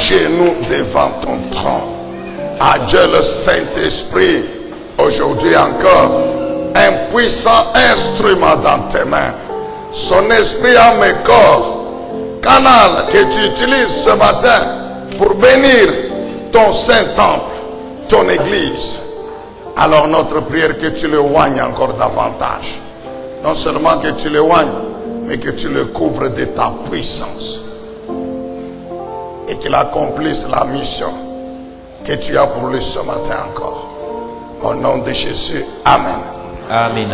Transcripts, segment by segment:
genoux devant ton trône. À Dieu le Saint-Esprit, aujourd'hui encore, un puissant instrument dans tes mains. Son esprit, âme et corps, canal que tu utilises ce matin pour bénir ton Saint-Temple, ton Église. Alors notre prière, que tu le oignes encore davantage. Non seulement que tu le oignes, mais que tu le couvres de ta puissance. Et qu'il accomplisse la mission que tu as pour lui ce matin encore. Au nom de Jésus, Amen. Amen.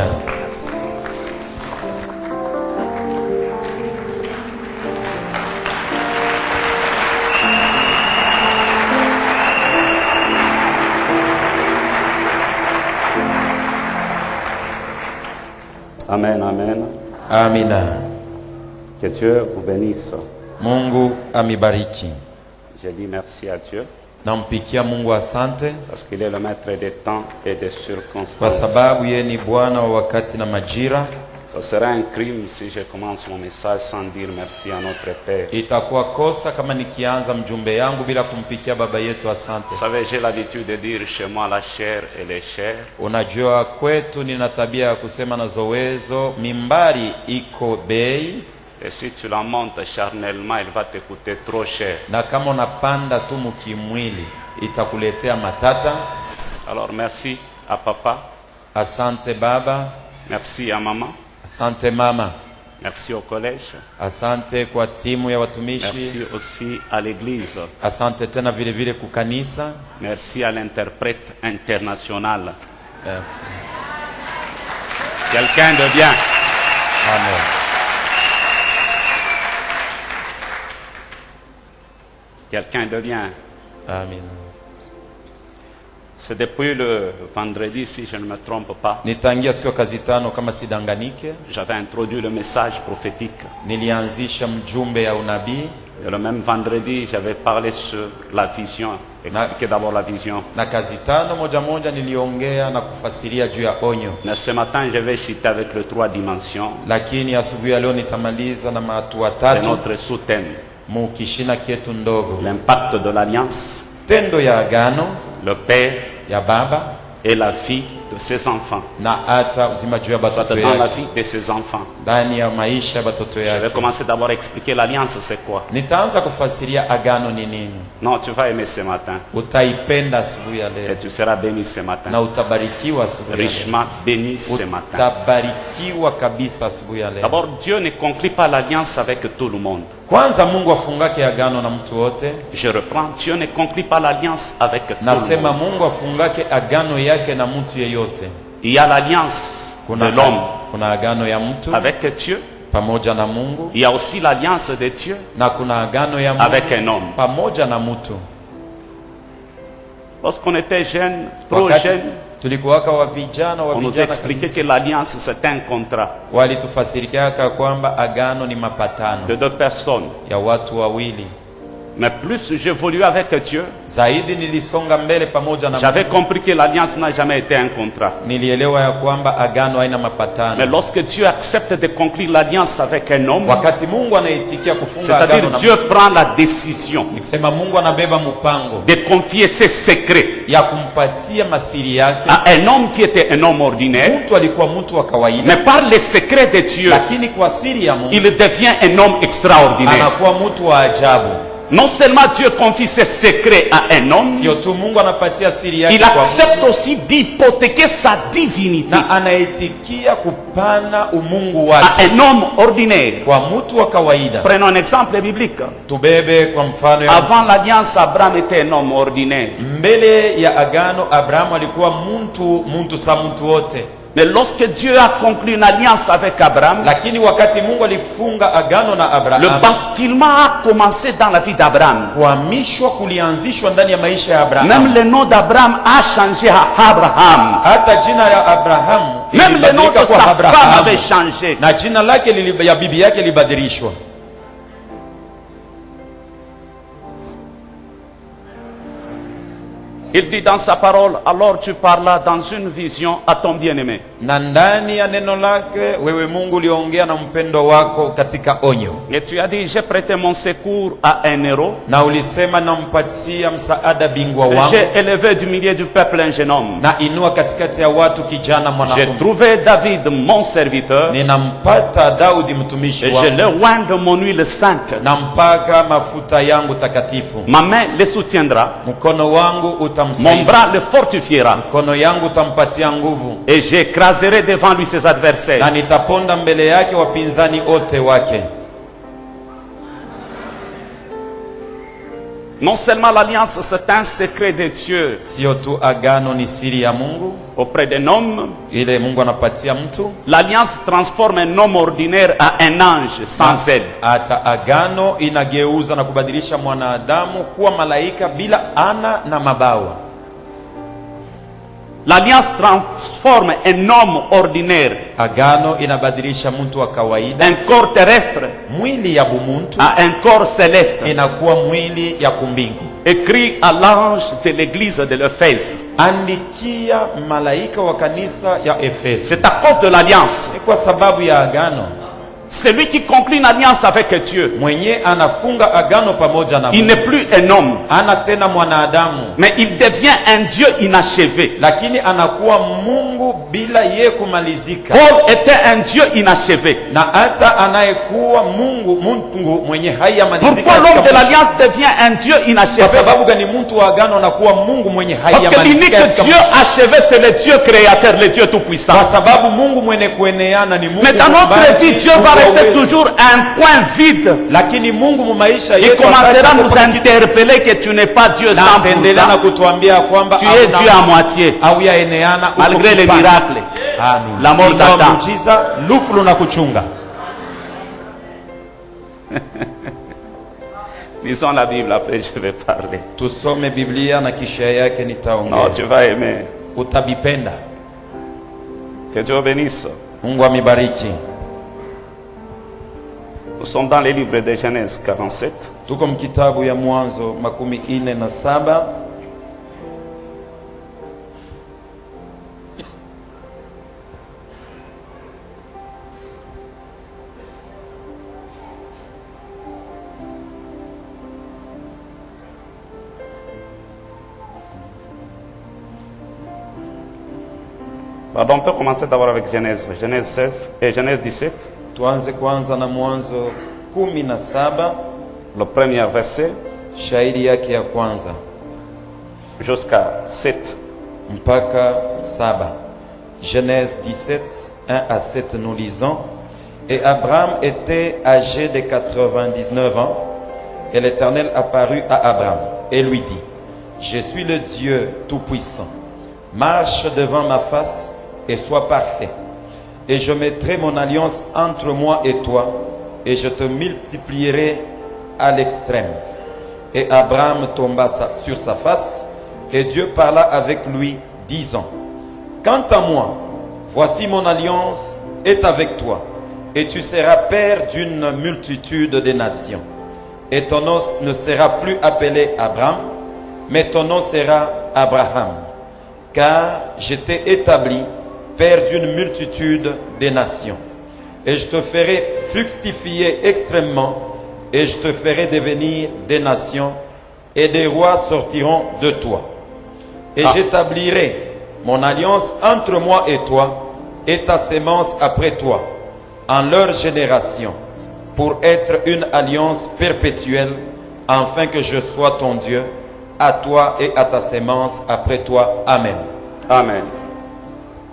Amen, amen. Amina. Que Dieu vous bénisse. Mungu amibariki. Je dis merci à Dieu Nampikia Mungu asante parce qu'il est le maître des temps et des kwa circonstances. sababu yeye ni Bwana wa wakati na majira. Ce serait un crime si je commence mon message sans dire merci à notre Père. Itakuwa kosa kama nikianza mjumbe yangu bila kumpikia baba yetu asante. Vous savez, j'ai l'habitude de dire chez moi la chair et les chairs. Unajua kwetu nina tabia ya kusema na zowezo, mimbari iko bei, Et si tu la montes charnellement, elle va te coûter trop cher. na kama unapanda tu mkimwili itakuletea matata. Alors merci à papa, Asante baba, merci à maman, asante mama, merci au collège, asante kwa timu ya watumishi, merci aussi à l'église, asante tena vile vile kukanisa. merci à l'interprète international. Merci. Quelqu'un de bien. Amen. Quelqu'un de bien. Amen. C'est depuis le vendredi, si je ne me trompe pas, Nitangia siku ya kazi tano kama sidanganike, j'avais introduit le message prophétique. nilianzisha mjumbe ya unabii, Et le même vendredi, j'avais parlé sur la vision. Expliquez d'abord la vision. na kazi tano moja moja niliongea na kufasiria juu ya onyo. Mais ce matin, je vais citer avec les 3 dimensions Lakini asubuhi ya leo nitamaliza na mahatua de tatu notre sous-thème. mukishina kietu ndogo: L'impact de l'alliance, tendo ya agano le père ya baba et la fille de ses enfants. na hata uzima juu ya Soit batoto dans la yake, vie de ses enfants. ndani ya maisha ya batoto Je vais yake. commencer d'abord à expliquer l'alliance, c'est quoi. Nitaanza kufasiria agano ni nini. Non, tu vas aimer ce matin. Utaipenda asubuhi ya Et leo tu seras béni ce na matin. utabarikiwa asubuhi ya leo. Richement béni ce matin. Utabarikiwa kabisa asubuhi ya leo. D'abord, Dieu ne conclut pas l'alliance avec tout le monde. Kwanza Mungu afungake agano na mtu wote. Je reprends, Dieu ne conclut pas l'alliance avec tout le Nasema monde. Mungu afungake agano yake na mtu yeyote. Il y a l'alliance de l'homme kuna agano ya mtu avec Dieu. pamoja na Mungu, Il y a aussi l'alliance de Dieu na kuna agano ya Mungu avec un homme. pamoja na mtu. Lorsqu'on était jeune, trop Wakati jeune, tulikuwaka wa vijana on nous expliquait que l'alliance c'est un contrat walitufasirikiaka kwamba agano ni mapatano de 2 personnes. ya watu wawili. Mais plus j'évoluais avec Dieu, Zaidi nilisonga mbele pamoja na j'avais Mungu, compris que l'alliance n'a jamais été un contrat. nilielewa ya kwamba agano haina Mais mapatano. lorsque Dieu accepte de conclure l'alliance avec un homme, Wakati Mungu anaitikia kufunga agano c'est-à-dire na Dieu prend la décision nikisema Mungu anabeba mpango de confier ses secrets ya kumpatia masiri yake. à un homme qui était un homme ordinaire, Mtu alikuwa mtu wa kawaida, mais par les secrets de Dieu, lakini kwa siri ya Mungu il devient un homme extraordinaire. anakuwa mtu wa ajabu. Non seulement Dieu confie ses secrets à un homme, Sio tu Mungu anapatia siri yake il kwa accepte Mungu, aussi d'hypothéquer sa divinité na anaitikia kupana umungu à wake un homme ordinaire. kwa mtu wa kawaida. Prenons un exemple biblique. Tubebe kwa mfano ya Avant l'alliance, Abraham était un homme ordinaire. mbele ya agano, Abrahamu alikuwa mtu sa mtu wote, Mais lorsque Dieu a conclu une alliance avec Abraham, lakini wakati Mungu alifunga agano na le Abrahamu, basculement a commencé dans la vie d'Abraham. kuhamishwa kulianzishwa ndani ya maisha ya Même Abrahamu. le nom d'Abraham a changé à Abraham. Hata jina ya Abrahamu Même le nom ilibadilika de kwa sa femme Abrahamu, avait changé. na jina lake ya bibi yake libadilishwa. Il dit dans sa parole, alors tu parlas dans une vision à ton bien-aimé. Na ndani ya neno lake wewe Mungu uliongea na mpendo wako katika onyo. Et tu as dit, j'ai prêté mon secours à un héros. Na ulisema nampatia msaada bingwa wangu. J'ai élevé du milieu du peuple un jeune homme. Na inua katikati ya watu kijana mwanaume. J'ai trouvé David mon serviteur. Ninampata Daudi mtumishi Et wangu. je le oins de mon huile sainte. Nampaka mafuta yangu takatifu. Ma main le soutiendra. Mkono wangu Mon utamsaidia. bras le fortifiera. Mkono yangu utampatia nguvu. Et j'écraserai devant lui ses adversaires. Na nitaponda mbele yake wapinzani wote wake. Non seulement l'alliance, c'est un secret de Dieu Sio tu agano ni siri ya Mungu auprès d'un homme. ile Mungu anapatia mtu. L'alliance transforme un homme ordinaire à un ange sans aide. Hata agano inageuza na kubadilisha mwanadamu kuwa malaika bila ana na mabawa. L'alliance transforme un homme ordinaire, Agano inabadilisha mtu wa kawaida, un corps terrestre, mwili ya bumuntu à un corps céleste. inakuwa mwili ya kumbingu. Écrit à l'ange de l'église de l'Éphèse. Andikia malaika wa kanisa ya Efeso. C'est à cause de l'alliance. Ni kwa sababu ya agano. Celui qui conclut une alliance avec Dieu, Mwenye anafunga agano pamoja na il Mungu n'est plus un homme, ana tena mwanadamu, mais il devient un Dieu inachevé. lakini anakuwa Mungu bila ye kumalizika. Paul était un Dieu inachevé. Na hata anayekuwa Mungu mwenye hayamalizika. Pourquoi l'homme de l'alliance devient un Dieu Kwa inachevé? sababu gani mtu wa agano anakuwa Mungu mwenye Parce que l'unique hayamalizika? Dieu achevé, c'est le Dieu créateur, le Dieu tout-puissant. Kwa sababu Mungu mwenye kueneana ni Mungu. Mais dans notre muumbaji, vie, Dieu Mungu va wa rester uwezo. toujours un point vide. Lakini Mungu mu maisha Il yetu commencera à nous ataacha kitu interpeller que tu n'es pas Dieu na 100%. ataendelea na kutuambia kwamba Tu es Dieu à moitié. au yaeneana uko Malgré les kipande. miracles. Amen. La mort Ingawa t'attend. muujiza, lufu na kuchunga. Lisons la Bible, après je vais parler. Tusome Biblia na kisha yake Non, nitaongea. tu vas aimer. Utabipenda. Que Dieu bénisse. Mungu amibariki. Nous sommes dans les livres de Genèse 47. Tuko mkitabu ya Mwanzo 47. Pardon, on peut commencer d'abord avec Genèse. Genèse 16 et Genèse 17. Tuanze kwanza na Mwanzo 17, Le premier verset shairi yake ya kwanza jusqu'à 7. mpaka 7. Genèse 17, 1 à 7, nous lisons. Et Abraham était âgé de 99 ans, et l'Éternel apparut à Abraham et lui dit, je suis le Dieu Tout-Puissant, marche devant ma face et sois parfait, et je mettrai mon alliance entre moi et toi, et je te multiplierai à l'extrême. Et Abraham tomba sur sa face, et Dieu parla avec lui, disant, quant à moi, voici mon alliance est avec toi, et tu seras père d'une multitude de nations. Et ton nom ne sera plus appelé Abraham, mais ton nom sera Abraham, car je t'ai établi père d'une multitude de nations. Et je te ferai fructifier extrêmement, et je te ferai devenir des nations, et des rois sortiront de toi. Et j'établirai mon alliance entre moi et toi, et ta sémence après toi, en leur génération, pour être une alliance perpétuelle, afin que je sois ton Dieu, à toi et à ta sémence après toi. Amen. Amen.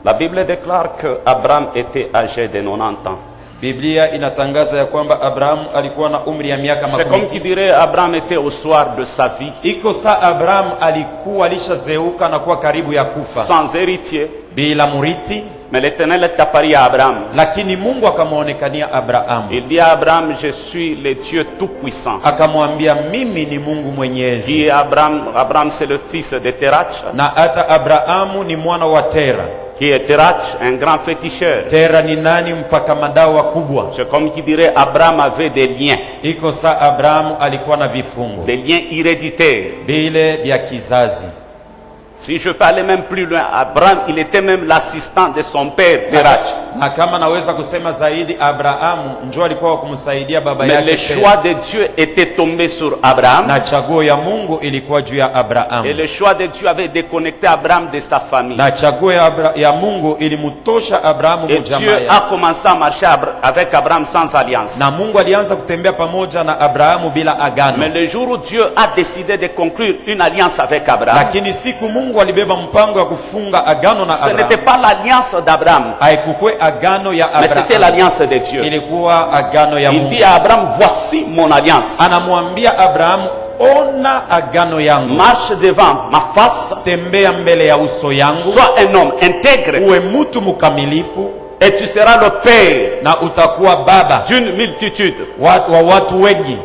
La Bible déclare que Abraham était âgé de 90 ans. Biblia inatangaza ya kwamba Abraham alikuwa na umri ya miaka C'est comme qui 90. dirait Abraham était au soir de sa vie, Iko saa Abraham alikuwa alishazeuka na kuwa karibu ya kufa sans héritier. bila murithi, Mais l'Éternel est apparu à Abraham. lakini Mungu akamwonekania Abraham, Il dit à Abraham, je suis le Dieu Tout-Puissant. akamwambia mimi ni Mungu Qui mwenyezi, est Abraham? Abraham, c'est le fils de Terach. na hata Abrahamu ni mwana wa Tera. Qui est Terach? Un grand féticheur. Tera ni nani? Mpaka madawa kubwa. C'est comme qui dirait Abraham avait des liens. Iko saa Abrahamu alikuwa na vifungo Des liens héréditaires. vile vya kizazi. Si je peux aller même plus loin, Abraham, il était même l'assistant de son père, Terach. Na kama naweza kusema zaidi, Abrahamu ndio alikuwa wa kumsaidia baba Mais yake. le choix de Dieu était tombé sur Abraham. Na chaguo ya Mungu ilikuwa juu ya Abrahamu. Et le choix de Dieu avait déconnecté Abraham de sa famille. Na chaguo ya Mungu ilimtosha Abrahamu Et mjamaa Dieu yake. a commencé à marcher avec Abraham sans alliance. Na Mungu alianza kutembea pamoja na Abrahamu bila agano. Mais le jour où Dieu a décidé de conclure une alliance avec Abraham, Lakini siku Mungu alibeba mpango ya kufunga agano na ce n'était Abrahamu, pas l'alliance d'Abraham, haikukwe agano ya mais c'était Abrahamu, l'alliance de Dieu. ilikuwa agano ya Il Mungu. dit à Abraham, voici mon alliance. Anamwambia Abrahamu, ona agano yangu, Marche devant ma face, tembea mbele ya uso yangu, sois un homme intègre, uwe mtu mkamilifu, et tu seras le père na utakuwa baba d'une multitude. wa watu wengi.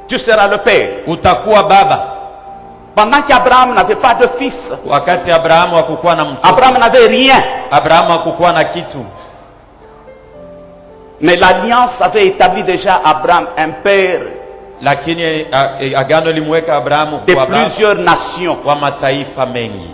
Tu seras le père. Utakuwa baba. Pendant qu'Abraham n'avait pas de fils, Wakati Abrahamu hakukuwa na mtoto, Abraham n'avait rien. Abrahamu hakukuwa na kitu, Mais l'alliance avait établi déjà Abraham un père lakini agano limweka Abrahamu de kwa baba plusieurs nations. wa mataifa mengi.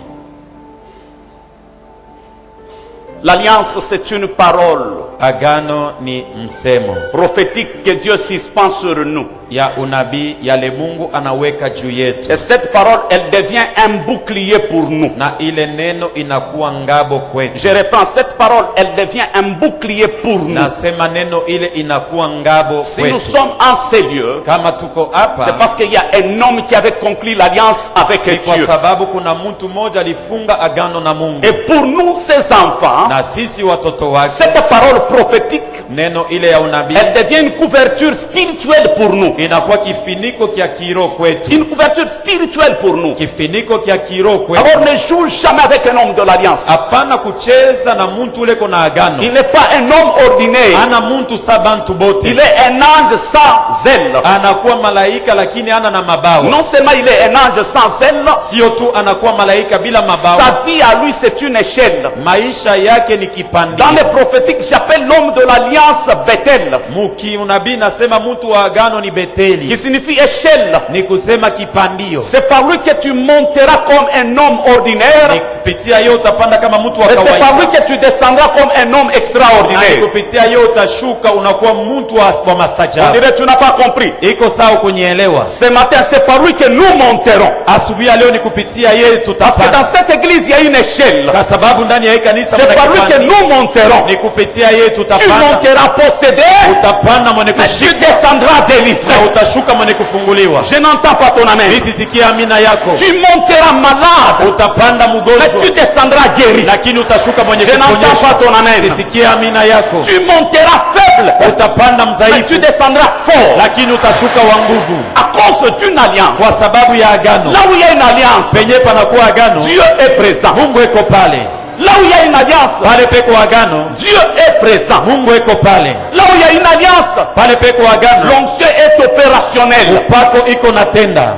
L'alliance, c'est une parole Agano ni msemo prophétique que Dieu suspend sur nous. ya unabii yale Mungu anaweka juu yetu, Et cette parole, elle devient un bouclier pour nous. na ile neno inakuwa ngabo kwetu. Je reprends, cette parole, elle devient un bouclier pour nous. Nasema neno ile inakuwa ngabo Si nous kwetu. sommes en ces lieux, Kama tuko c'est hapa parce qu'il y a un homme qui avait conclu l'alliance avec ni kwa Dieu. sababu kuna mtu mmoja alifunga agano na Mungu, Et pour nous, ses enfants, na sisi watoto wake, cette parole prophétique, neno ile ya unabii elle devient une couverture spirituelle pour nous. inakuwa kifiniko kya kiroho kwetu, Une couverture spirituelle pour nous. kifiniko kya kiroho kwetu. Alors ne joue jamais avec un homme de l'alliance. Hapana kucheza na muntu ule kona agano. Il n'est pas un homme ordinaire. Ana muntu sa bantu bote, Il est un ange sans zèle. anakuwa malaika lakini ana na mabawa. Non seulement il est un ange sans zèle, Sio tu anakuwa malaika bila mabawa, sa vie à lui c'est une échelle. maisha yake ni kipandio. Dans les prophétiques, j'appelle l'homme de l'alliance Bethel, Muki unabii nasema mtu wa agano ni Beteli, qui signifie échelle. ni kusema kipandio. C'est par lui que tu monteras comme un homme Ni ordinaire, kupitia yeye utapanda kama mtu wa et c'est par lui kawaida, que tu descendras comme un homme na ni extraordinaire. kupitia yeye utashuka unakuwa mtu wa On mastajabu. dirait tu n'as pas compris. Iko sawa kunielewa? Ce matin, c'est par lui que nous monterons. Asubuhi ya leo ni kupitia yeye Parce que dans tutapanda, cette église, il y a une échelle. kwa sababu ndani ya hii kanisa C'est kuna par lui que kipandio. nous monterons. Ni kupitia yeye Tu tutapanda, monteras possédé, utapanda mwenye mais tu kushika descendras na délivré. utashuka mwenye kufunguliwa. Je n'entends pas ton amen. Mimi sisikie amina yako. Tu monteras malade, Utapanda mais tu mgonjwa descendras guéri. lakini utashuka mwenye Je n'entends pas kuponyesha. ton amen. Sisikie amina yako. Tu monteras faible, Utapanda mais tu mdhaifu descendras fort. lakini utashuka wa nguvu, À cause d'une alliance. kwa sababu ya agano. Là où il y a une alliance, Penye panakuwa agano, Dieu est présent. Mungu eko pale. Là où il y a une alliance, Pale peko agano, Dieu est présent. Mungu eko pale. Là où il y a une alliance, Pale peko agano, l'onction est opérationnelle. upako iko natenda.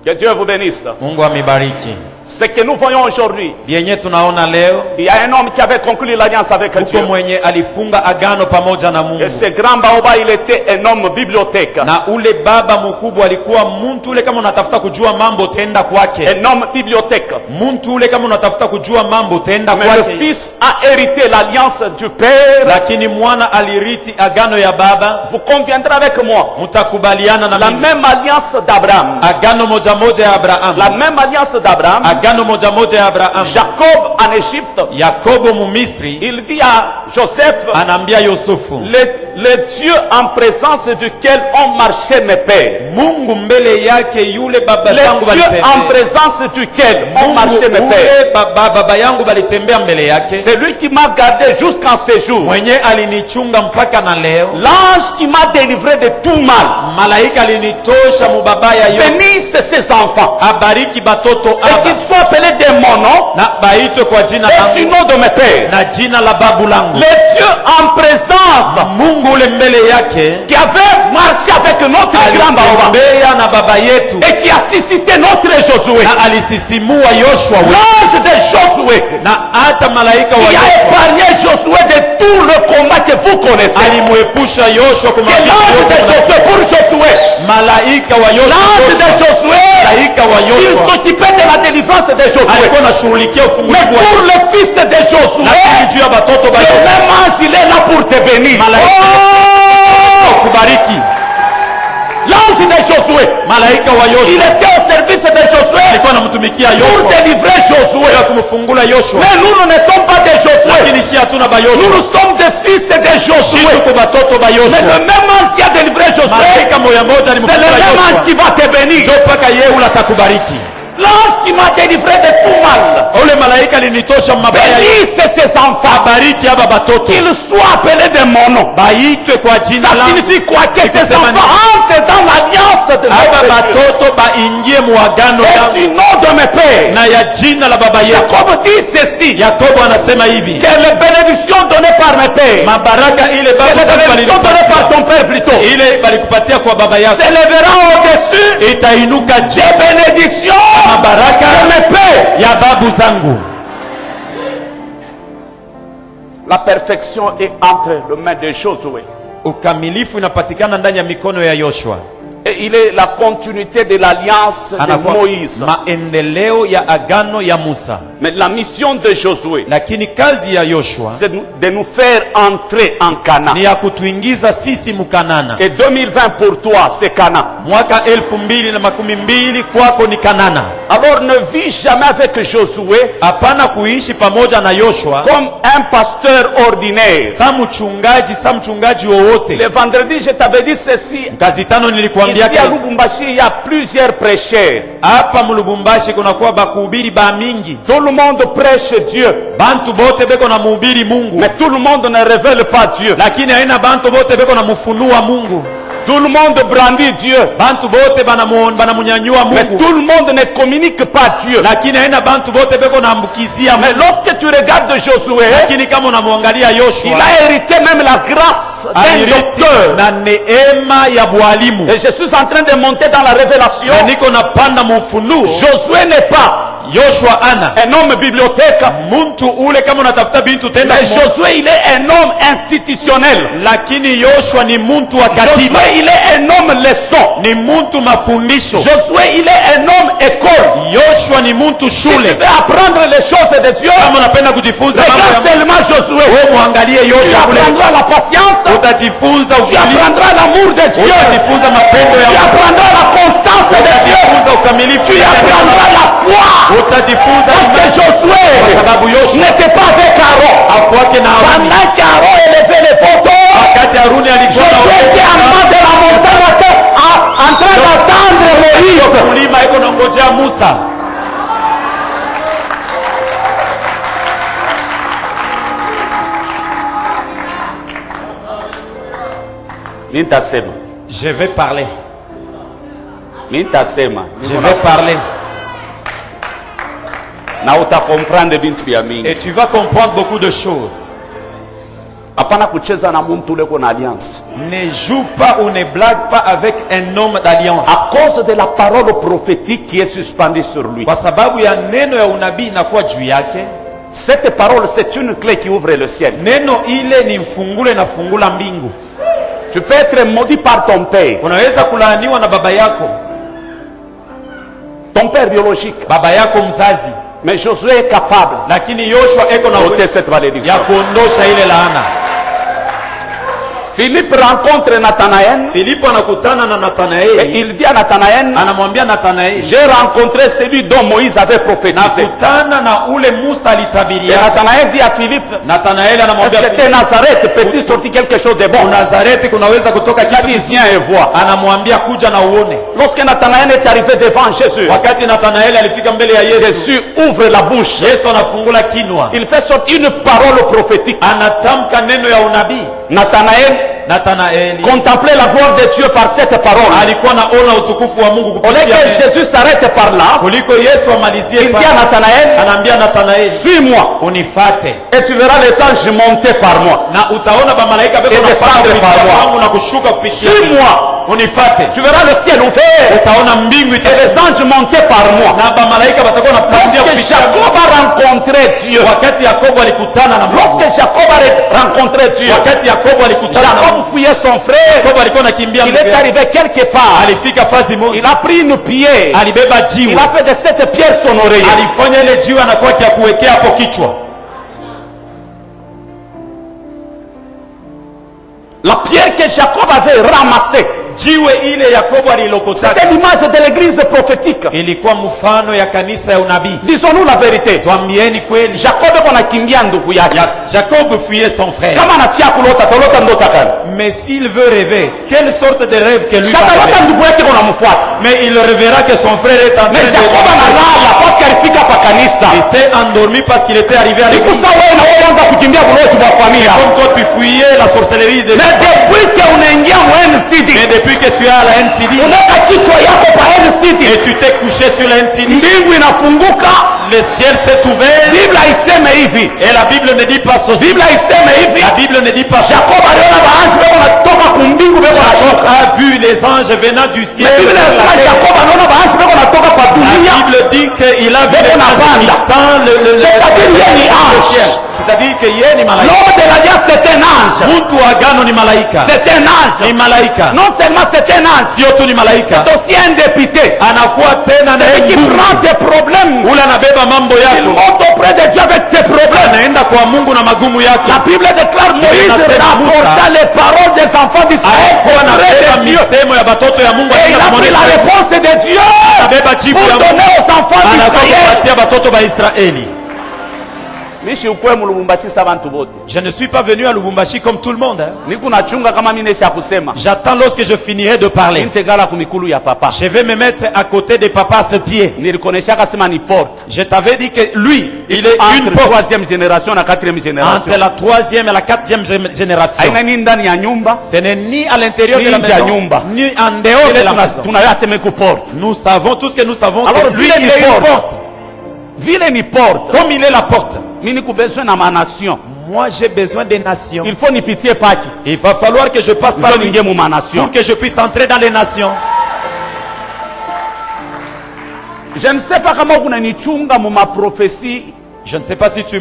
Que Dieu vous bénisse. Mungu amibariki. Ce que nous voyons aujourd'hui, Yenye tunaona leo, il y a un homme qui avait conclu l'alliance avec kuko Dieu. mwenye alifunga agano pamoja na Et Mungu. ce grand Baoba, il était un homme bibliothèque. Na ule baba mkubwa alikuwa muntu ule, kama unatafuta kujua mambo tenda kwake. Un homme bibliothèque. Muntu ule kama unatafuta kujua mambo tenda Mais le kwake. fils a hérité l'alliance du Père. Lakini mwana alirithi agano ya baba. Vous conviendrez avec moi. Mutakubaliana na La mimi. même alliance d'Abraham. Agano moja moja ya Abraham. La même alliance d'Abraham. Agano moja moja ya Abraham. Jacob en Égypte. Yakobo Mumisri Il dit à Joseph, anaambia Yusufu, le Dieu en présence duquel ont marché mes pères. Mungu mbele yake yule baba zangu Le Dieu en balitembea. présence duquel ont Mungu marché mes pères. ule baba yangu balitembea mbele yake. C'est lui qui m'a gardé jusqu'en ce jour. Mwenye alinichunga mpaka na leo. L'ange qui m'a délivré de tout mal. Malaika alinitosha mubabaya yote. Bénisse ses enfants. Abariki batoto Et aba. qu'ils soient appelés de mon nom Na baitwe kwa jina et du langu nom de mes pères. na jina la babu langu. Le Dieu en présence Mungu Mungu ule mbele yake qui avait marché avec notre grand Baba alitembea na baba yetu et qui a suscité notre Josué. na alisisimua Yoshua wetu L'ange de Josué na hata malaika wa qui a Yoshua épargné Josué de tout le combat que vous connaissez. alimuepusha Yoshua kwa Que l'ange de Josué pour Josué, malaika wa l'ange de Yoshua Josué, malaika wa il Yoshua s'occupait de la délivrance de Josué. alikuwa anashughulikia Mais ufungulivu wa pour Yoshua. le fils de Josué, Lakini juu ya batoto ba le Yoshua même ange, il est là pour te bénir. malaika kubariki. L'ange de Josué, Malaika wa il Yoshua était au service de Josué alikuwa anamtumikia pour Yoshua délivrer Josué. ili kumfungula Yoshua. Mais nous ne sommes pas des Josué. Lakini si hatuna ba Nous Yoshua, sommes des fils de Josué. sisi tuko batoto ba Mais Yoshua. le même ange qui a délivré Josué, Malaika moja moja c'est le alimfungula même ange Yoshua qui va te bénir. jo mpaka yeye ula atakubariki. L'ange qui m'a délivré de tout mal, Ule malaika alinitosha mabaya, bénisse ses enfants, bariki aba batoto qu'ils soient appelés de mon nom. baitwe kwa jina Ça langu. signifie quoi? Que ces Kusema enfants entrent dans l'alliance de Aba notre Dieu. batoto baingie muagano Et yangu du nom de mes pères. na ya jina la baba yetu. Jacob dit ceci, Yakobo anasema hivi, que les bénédictions données par mes pères, mabaraka ile que babu les zangu bénédictions données par walinipatia, ton père plutôt, ile balikupatia kwa baba yako s'élèvera au-dessus itainuka juu des bénédictions mabaraka de mes pères. ya babu zangu. La perfection est entre les mains de Josué. Ukamilifu inapatikana ndani ya mikono ya Yoshua. Et il est la continuité de l'alliance de Anakuwa Moïse. maendeleo ya agano ya Musa. Mais la mission de Josué, Lakini kazi ya Yoshua c'est de nous faire entrer en Canaan. ni ya kutuingiza sisi Mukanana. Et 2020 pour toi, c'est Canaan. Mwaka 2012 kwako ni Kanana. Alors ne vis jamais avec Josué Hapana kuishi pamoja na Yoshua comme un pasteur ordinaire. sa mchungaji wowote. Le vendredi, je t'avais dit ceci. Kazi tano nilikuambia Ici à Lubumbashi, il y a plusieurs prêcheurs. hapa mulubumbashi kunakuwa bakuhubiri ba mingi, Tout le monde prêche Dieu, bantu bote beko na muhubiri Mungu, mais tout le monde ne révèle pas Dieu. lakini haina bantu bote beko na mufunua Mungu. Tout le monde brandit Dieu, Bantu bote banamunyanyua mais Mungu, tout le monde ne communique pas Dieu. lakini haina bantu bote beko naambukizia Mais Mungu. lorsque tu regardes Josué, Lakini kama unamwangalia il Yoshua a hérité même la grâce d'un alirithi docteur. na neema ya bwalimu, Et je suis en train de monter dans la révélation. na niko napanda mufunuo. Josué n'est pas Yoshua ana un homme bibliothèque, muntu ule, kama unatafuta bintu tenda mais Josué, il est un homme institutionnel. lakini Yoshua ni muntu wa katiba, Josué, il est un homme leçon. ni muntu mafundisho. Josué, il est un homme école. Yoshua ni muntu Si tu shule. veux apprendre les choses de Dieu, Kama unapenda kujifunza mambo regarde ya Mungu, seulement Josué. wewe muangalie Tu Yoshua kule, apprendras la patience, utajifunza tu uvumilivu, apprendras l'amour de Dieu, utajifunza mapendo tu ya Mungu, apprendras la constance de Dieu, utajifunza ukamilifu, tu apprendras la foi. utajifunza Parce que imani, kwa Josué sababu Yoshua n'était pas avec Aaron. hakuwake na Haruni. Pendant qu'Aaron élevait les photos, Wakati Haruni alikuwa Josué était en bas de la montagne en train d'attendre Moïse. kulima, iko na ngojea Musa. Nitasema, Je vais parler, nitasema, je vais parler, na utakomprendre vitu vya mingi. et tu vas comprendre beaucoup de choses. Hapana kucheza na mtu ule na alliance. Ne joue pas ou ne blague pas avec un homme d'alliance, À cause de la parole prophétique qui est suspendue sur lui. kwa sababu ya neno ya unabii inakuwa juu yake. Cette parole, c'est une clé qui ouvre le ciel. Neno ile ni mfungule na fungula mbingu. Tu peux être maudit par ton père, Unaweza kulaaniwa na baba yako, ton père biologique. baba yako mzazi, Mais Josué est capable lakini Yoshua eko na d'ôter uwezo cette malédiction. ya kuondosha ile laana. Philippe rencontre Nathanaël Filipo anakutana na et Nathanaeli, il dit à Nathanaël, anamwambia Nathanaeli, j'ai rencontré celui dont Moïse avait prophétisé. nakutana na ule Musa Et alitabiria. Nathanaël dit à Philippe, Nathanaeli est-ce anamwambia que t'es Filipo, Nazareth, peut-il sortir quelque chose de bon? Nazareti kunaweza kutoka Il a kitu dit, kizuri. viens et vois. Anamwambia kuja na uone. Lorsque Nathanaël est arrivé devant Jésus, Wakati Nathanaeli alifika mbele ya Yesu, Jésus ouvre la bouche. Yesu anafungula kinwa, Il fait sortir une parole prophétique. anatamka neno ya unabii. Nathanaël Nathanaeli contemplait la gloire de Dieu par cette parole. alikuwa naona utukufu wa Mungu Au lieu kupitia que neno. Jésus s'arrête par là, Kuliko Yesu amalizie il dit pale, à Nathanaël, anaambia Nathanaeli, suis-moi unifate et tu verras les anges monter par moi. na utaona bamalaika beko Et napanda descendre kupitia par moi. kwangu na kushuka kupitia mimi. Suis-moi, Unifate, tu verras le ciel ouvert utaona mbingu et les anges monter par moi. na bamalaika batakuwa napandia Lorsque kupitia Jacob a rencontré Dieu, wakati Yakobo alikutana na Mungu. lorsque Jacob a rencontré Dieu, Wakati Yakobo alikutana na Mungu, Jacob fouillait son frère. Yakobo alikuwa anakimbia Il ndugu est yake. arrivé quelque part. Alifika fasi Il moja, a pris une pierre. alibeba Il jiwe, a fait de cette pierre son oreiller. alifanya ile jiwe anakuwa kia kuwekea hapo kichwa. La pierre que Jacob avait ramassée, Jiwe ile Yakobo alilokotaka c'était l'image de l'église prophétique. ilikuwa mfano ya kanisa ya unabii. Disons-nous la vérité. Twambieni kweli, Jacob anakimbia ndugu yake. Jacob fuyait son frère. Kama anatia kulota tolota ndota gani? Mais s'il veut rêver, quelle sorte de rêve que lui va Shatalota rêver? ndugu yake kunamfuata. Mais il rêvera que son frère est en train Mais Jacob analala parce qu'alifika pa kanisa. Il s'est endormi parce qu'il était arrivé à l'église. Ikusa wewe na wewe anza kukimbia bulozi bwa familia. Comme toi tu fuyais la sorcellerie de Mais depuis que unaingia mu NCD, Mais depuis que tu es à la NCD unaweka kichwa yako pa NCD, et tu t'es couché sur la NCD, mbingu inafunguka. le ciel s'est ouvert Biblia iseme hivi. et la Bible ne dit pas ceci. Biblia iseme hivi. La Bible ne dit pas ceci. Jacob aliona baanzi beko natoka kumbingu beko Jacob nashuka. a vu les anges venant du ciel. Mais Biblia vers la inasema terre. Jacob anaona baanzi beko natoka kwa La dunia. Bible dit qu'il a vu Beko les na anges banda. quittant C'est-à-dire yeye ni ange. C'est-à-dire que yeye ni malaika. L'homme de la dia c'est un ange. Mtu wa agano ni malaika. C'est un ange. Ni malaika. Non seulement c'est un ange, Sio tu ni malaika. c'est aussi un député. Anakuwa tena na Celui qui mbingu. prend tes problèmes, Ule anabeba mambo il yako. monte auprès de Dieu avec tes problèmes. Anaenda kwa Mungu na magumu yako. La Bible déclare Moïse Inasema rapporta Musa les paroles des enfants d'Israël Alikuwa auprès anabeba de Dieu. misemo ya batoto ya Mungu Et il akina a pris la kumwonyesha. réponse de Dieu Anabeba jibu pour ya Mungu. donner aux enfants Anakuwa d'Israël. kupatia batoto ba Israeli. Mishi ukwe mu Lubumbashi sabantu bote. Je ne suis pas venu à Lubumbashi comme tout le monde. Hein. Niko nachunga kama mimi nesha kusema. J'attends lorsque je finirai de parler. Nitegala kumikulu ya papa. Je vais me mettre à côté de papa à ses pieds. Nilikuoneshaka sema ni porte. Je t'avais dit que lui, il est une Entre porte troisième génération na quatrième génération. entre la troisième et la quatrième génération. Aina ni ndani ya nyumba. Ce n'est ni à l'intérieur Ni de la nje ya maison, nyumba. ni en dehors de la maison. Tunayasema iko porte. Nous savons, tout ce que nous savons, Alors, que lui, vile il ni est une porte. porte. Vile ni porte. Comme il est la porte. Mimi niko besoin na ma nation. Moi, j'ai besoin des nations. Il faut nipitie paki. Il va falloir que je passe par Ndio lui ningie mu ma nation. pour que je puisse entrer dans les nations. Je ne sais pas kama unanichunga mu ma prophétie. Je ne sais pas si tu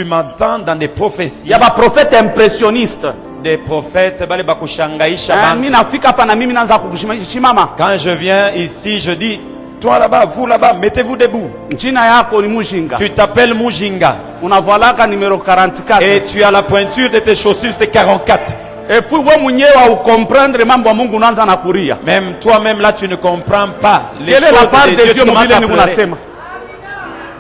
m'entends dans des prophéties. Ya ba prophète impressionniste. Des prophètes, c'est bale bakushangaisha Mimi bantu. nafika hapa na mimi naanza kukushimama. Quand je viens ici, je dis, toi là-bas, vous là-bas, mettez-vous debout. Jina yako ni Mujinga. Tu t'appelles Mujinga Unavalaka numéro 44. et tu as la pointure de tes chaussures, c'est 44. Et puis wewe mwenyewe au comprendre mambo ya Mungu unaanza na kuria. Même toi-même là, tu ne comprends pas les Quelle est la choses part de de Dieu. Dieu Tu commences mvile à ni pleurer. unasema?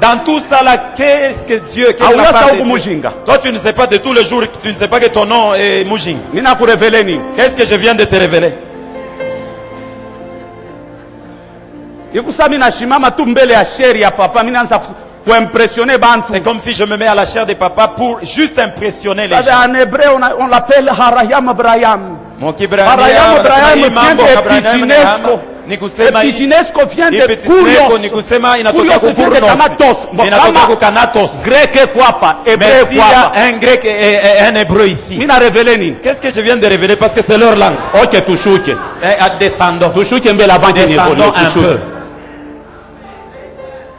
Dans tout ça là, qu'est-ce que Dieu, quelle est la Auyasa part de huku Dieu? Mujinga. Toi, tu ne sais pas de tous les jours, tu ne sais pas que ton nom est Mujinga. Nina kurevele nini? Qu'est-ce que je viens de te révéler? Ikusa mimi nashimama tu mbele ya sheri ya papa mimi naanza kuimpressionner bantu. C'est comme si je me mets à la chair de papa pour juste impressionner les Ça gens. en hébreu on l'appelle Harayam Abraham. Mon Harayam Abraham vient de Pitinesco. ni kusema Et Pitinesco vient hii de Pitinesco ni kusema inatoka Kurios vient de kukurnos, Kanatos. Bon, inatoka kama kukanatos. grec kwapa, Mais hébreu s'il y a kwapa. un grec et un hébreu ici, Mimi na revele nini? qu'est-ce que je viens de révéler parce que c'est leur langue? Okay, tushuke. Descendons, Tushuke mbele abantu ni descendons un peu.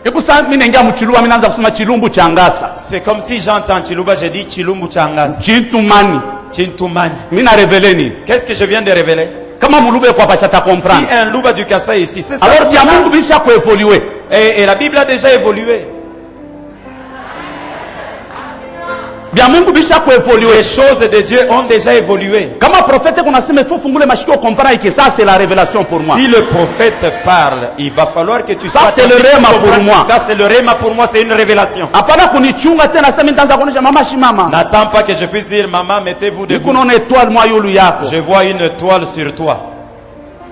Ikusa mimi naingia mchilua mimi naanza kusema chilumbu cha ngasa. C'est comme si j'entends Chiluba, je dis Chilumbu Changazi, Chintumani. Chintumani. Mimi na revele nini? Qu'est-ce que je viens de révéler? Kama mulube kwa pa chata Si comprendre. un louba du Kassai ici, c'est ça. Alors ya Mungu bisha kuevoluer. Et la Bible a déjà évolué. Bya Mungu bisha kuevoluer. Les choses de Dieu ont déjà évolué. Kama prophète kunasema il faut fungule mashikio comprendre que ça c'est la révélation pour moi. Si le prophète parle, il va falloir que tu Ça, sois c'est le attentif réma pour pour comprendre. moi. Ça c'est le réma pour moi, c'est une révélation. Hapana kunichunga tena sasa mimi nitaanza kuonesha mama shimama. N'attends pas que je puisse dire maman, mettez-vous debout. Nikunaona étoile mwa yulu yako. Je vois une étoile sur toi.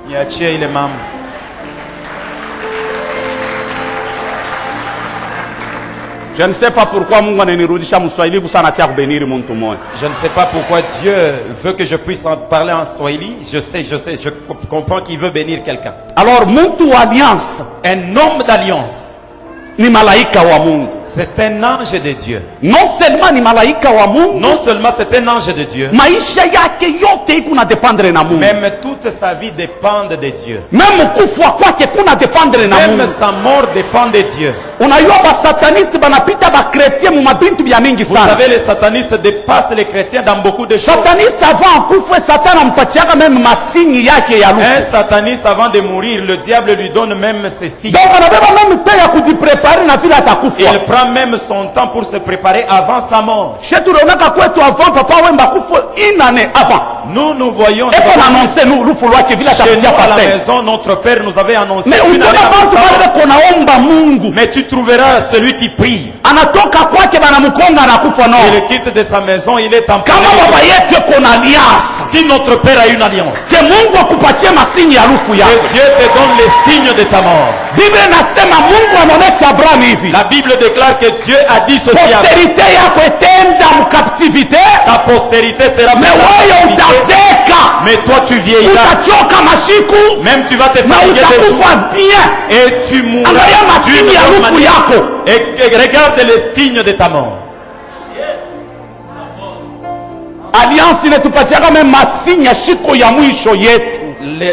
Niachie ile mama. Je ne sais pas pourquoi Mungu ananirudisha Mswahili kusana tia kubeniri muntu moja. Je ne sais pas pourquoi Dieu veut que je puisse en parler en Swahili. Je comprends qu'il veut bénir quelqu'un. Alors muntu wa alliance Un homme d'alliance, ni malaika wa Mungu. c'est un ange de Dieu. Non seulement ni malaika wa Mungu, Non seulement c'est un ange de Dieu, maisha yake yote kuna dependre na Mungu. même toute sa vie dépend de Dieu. Même kufa kwake kuna dependre na Même Mungu. sa mort dépend de Dieu. Unajua ba sataniste banapita ba chrétien mu mabintu bya mingi Vous sana. savez, les satanistes dépassent les chrétiens dans beaucoup de choses. Sataniste avant kufa Satan ampatiaka même masingi yake ya Un lufu. sataniste, avant de mourir, le diable lui donne même ses signes. Donc anabeba même temps ya kujiprepare na vile atakufa. Il prend même son temps pour se préparer avant sa mort. Shetu ronaka kwetu avant papa wemba kufa inane avant. Nous voyons Et qu'on annonce nous lufu lwake vile chez nous atakuja à la passer. maison, notre père nous avait annoncé Mais une année ukiona avant basi sa mort. pale kunaomba Mungu. Mais tu trouveras celui qui prie. Anatoka kwake banamkonga na kufa no. Il quitte de sa maison, il est en Kama baba yetu kuna alliance. Si notre père a une alliance, Que Mungu akupatie masingi ya lufu que yako. Dieu te donne les signes de ta mort. Biblia inasema Mungu anaonesha Abrahamu hivi. La Bible déclare que Dieu a dit ceci à Posterite yako itaenda mkaptivite. ta postérité sera Mais wewe utazeka. mais toi tu vieilliras. Utachoka mashiku. Même tu vas te Na fatiguer des jours utakufa bien. et tu mourras Angalia masingi ya d'une lufu manière. yako. Et regarde les signes de ta mort. Alliance inatupatia kama masingi ya shiko ya mwisho yetu.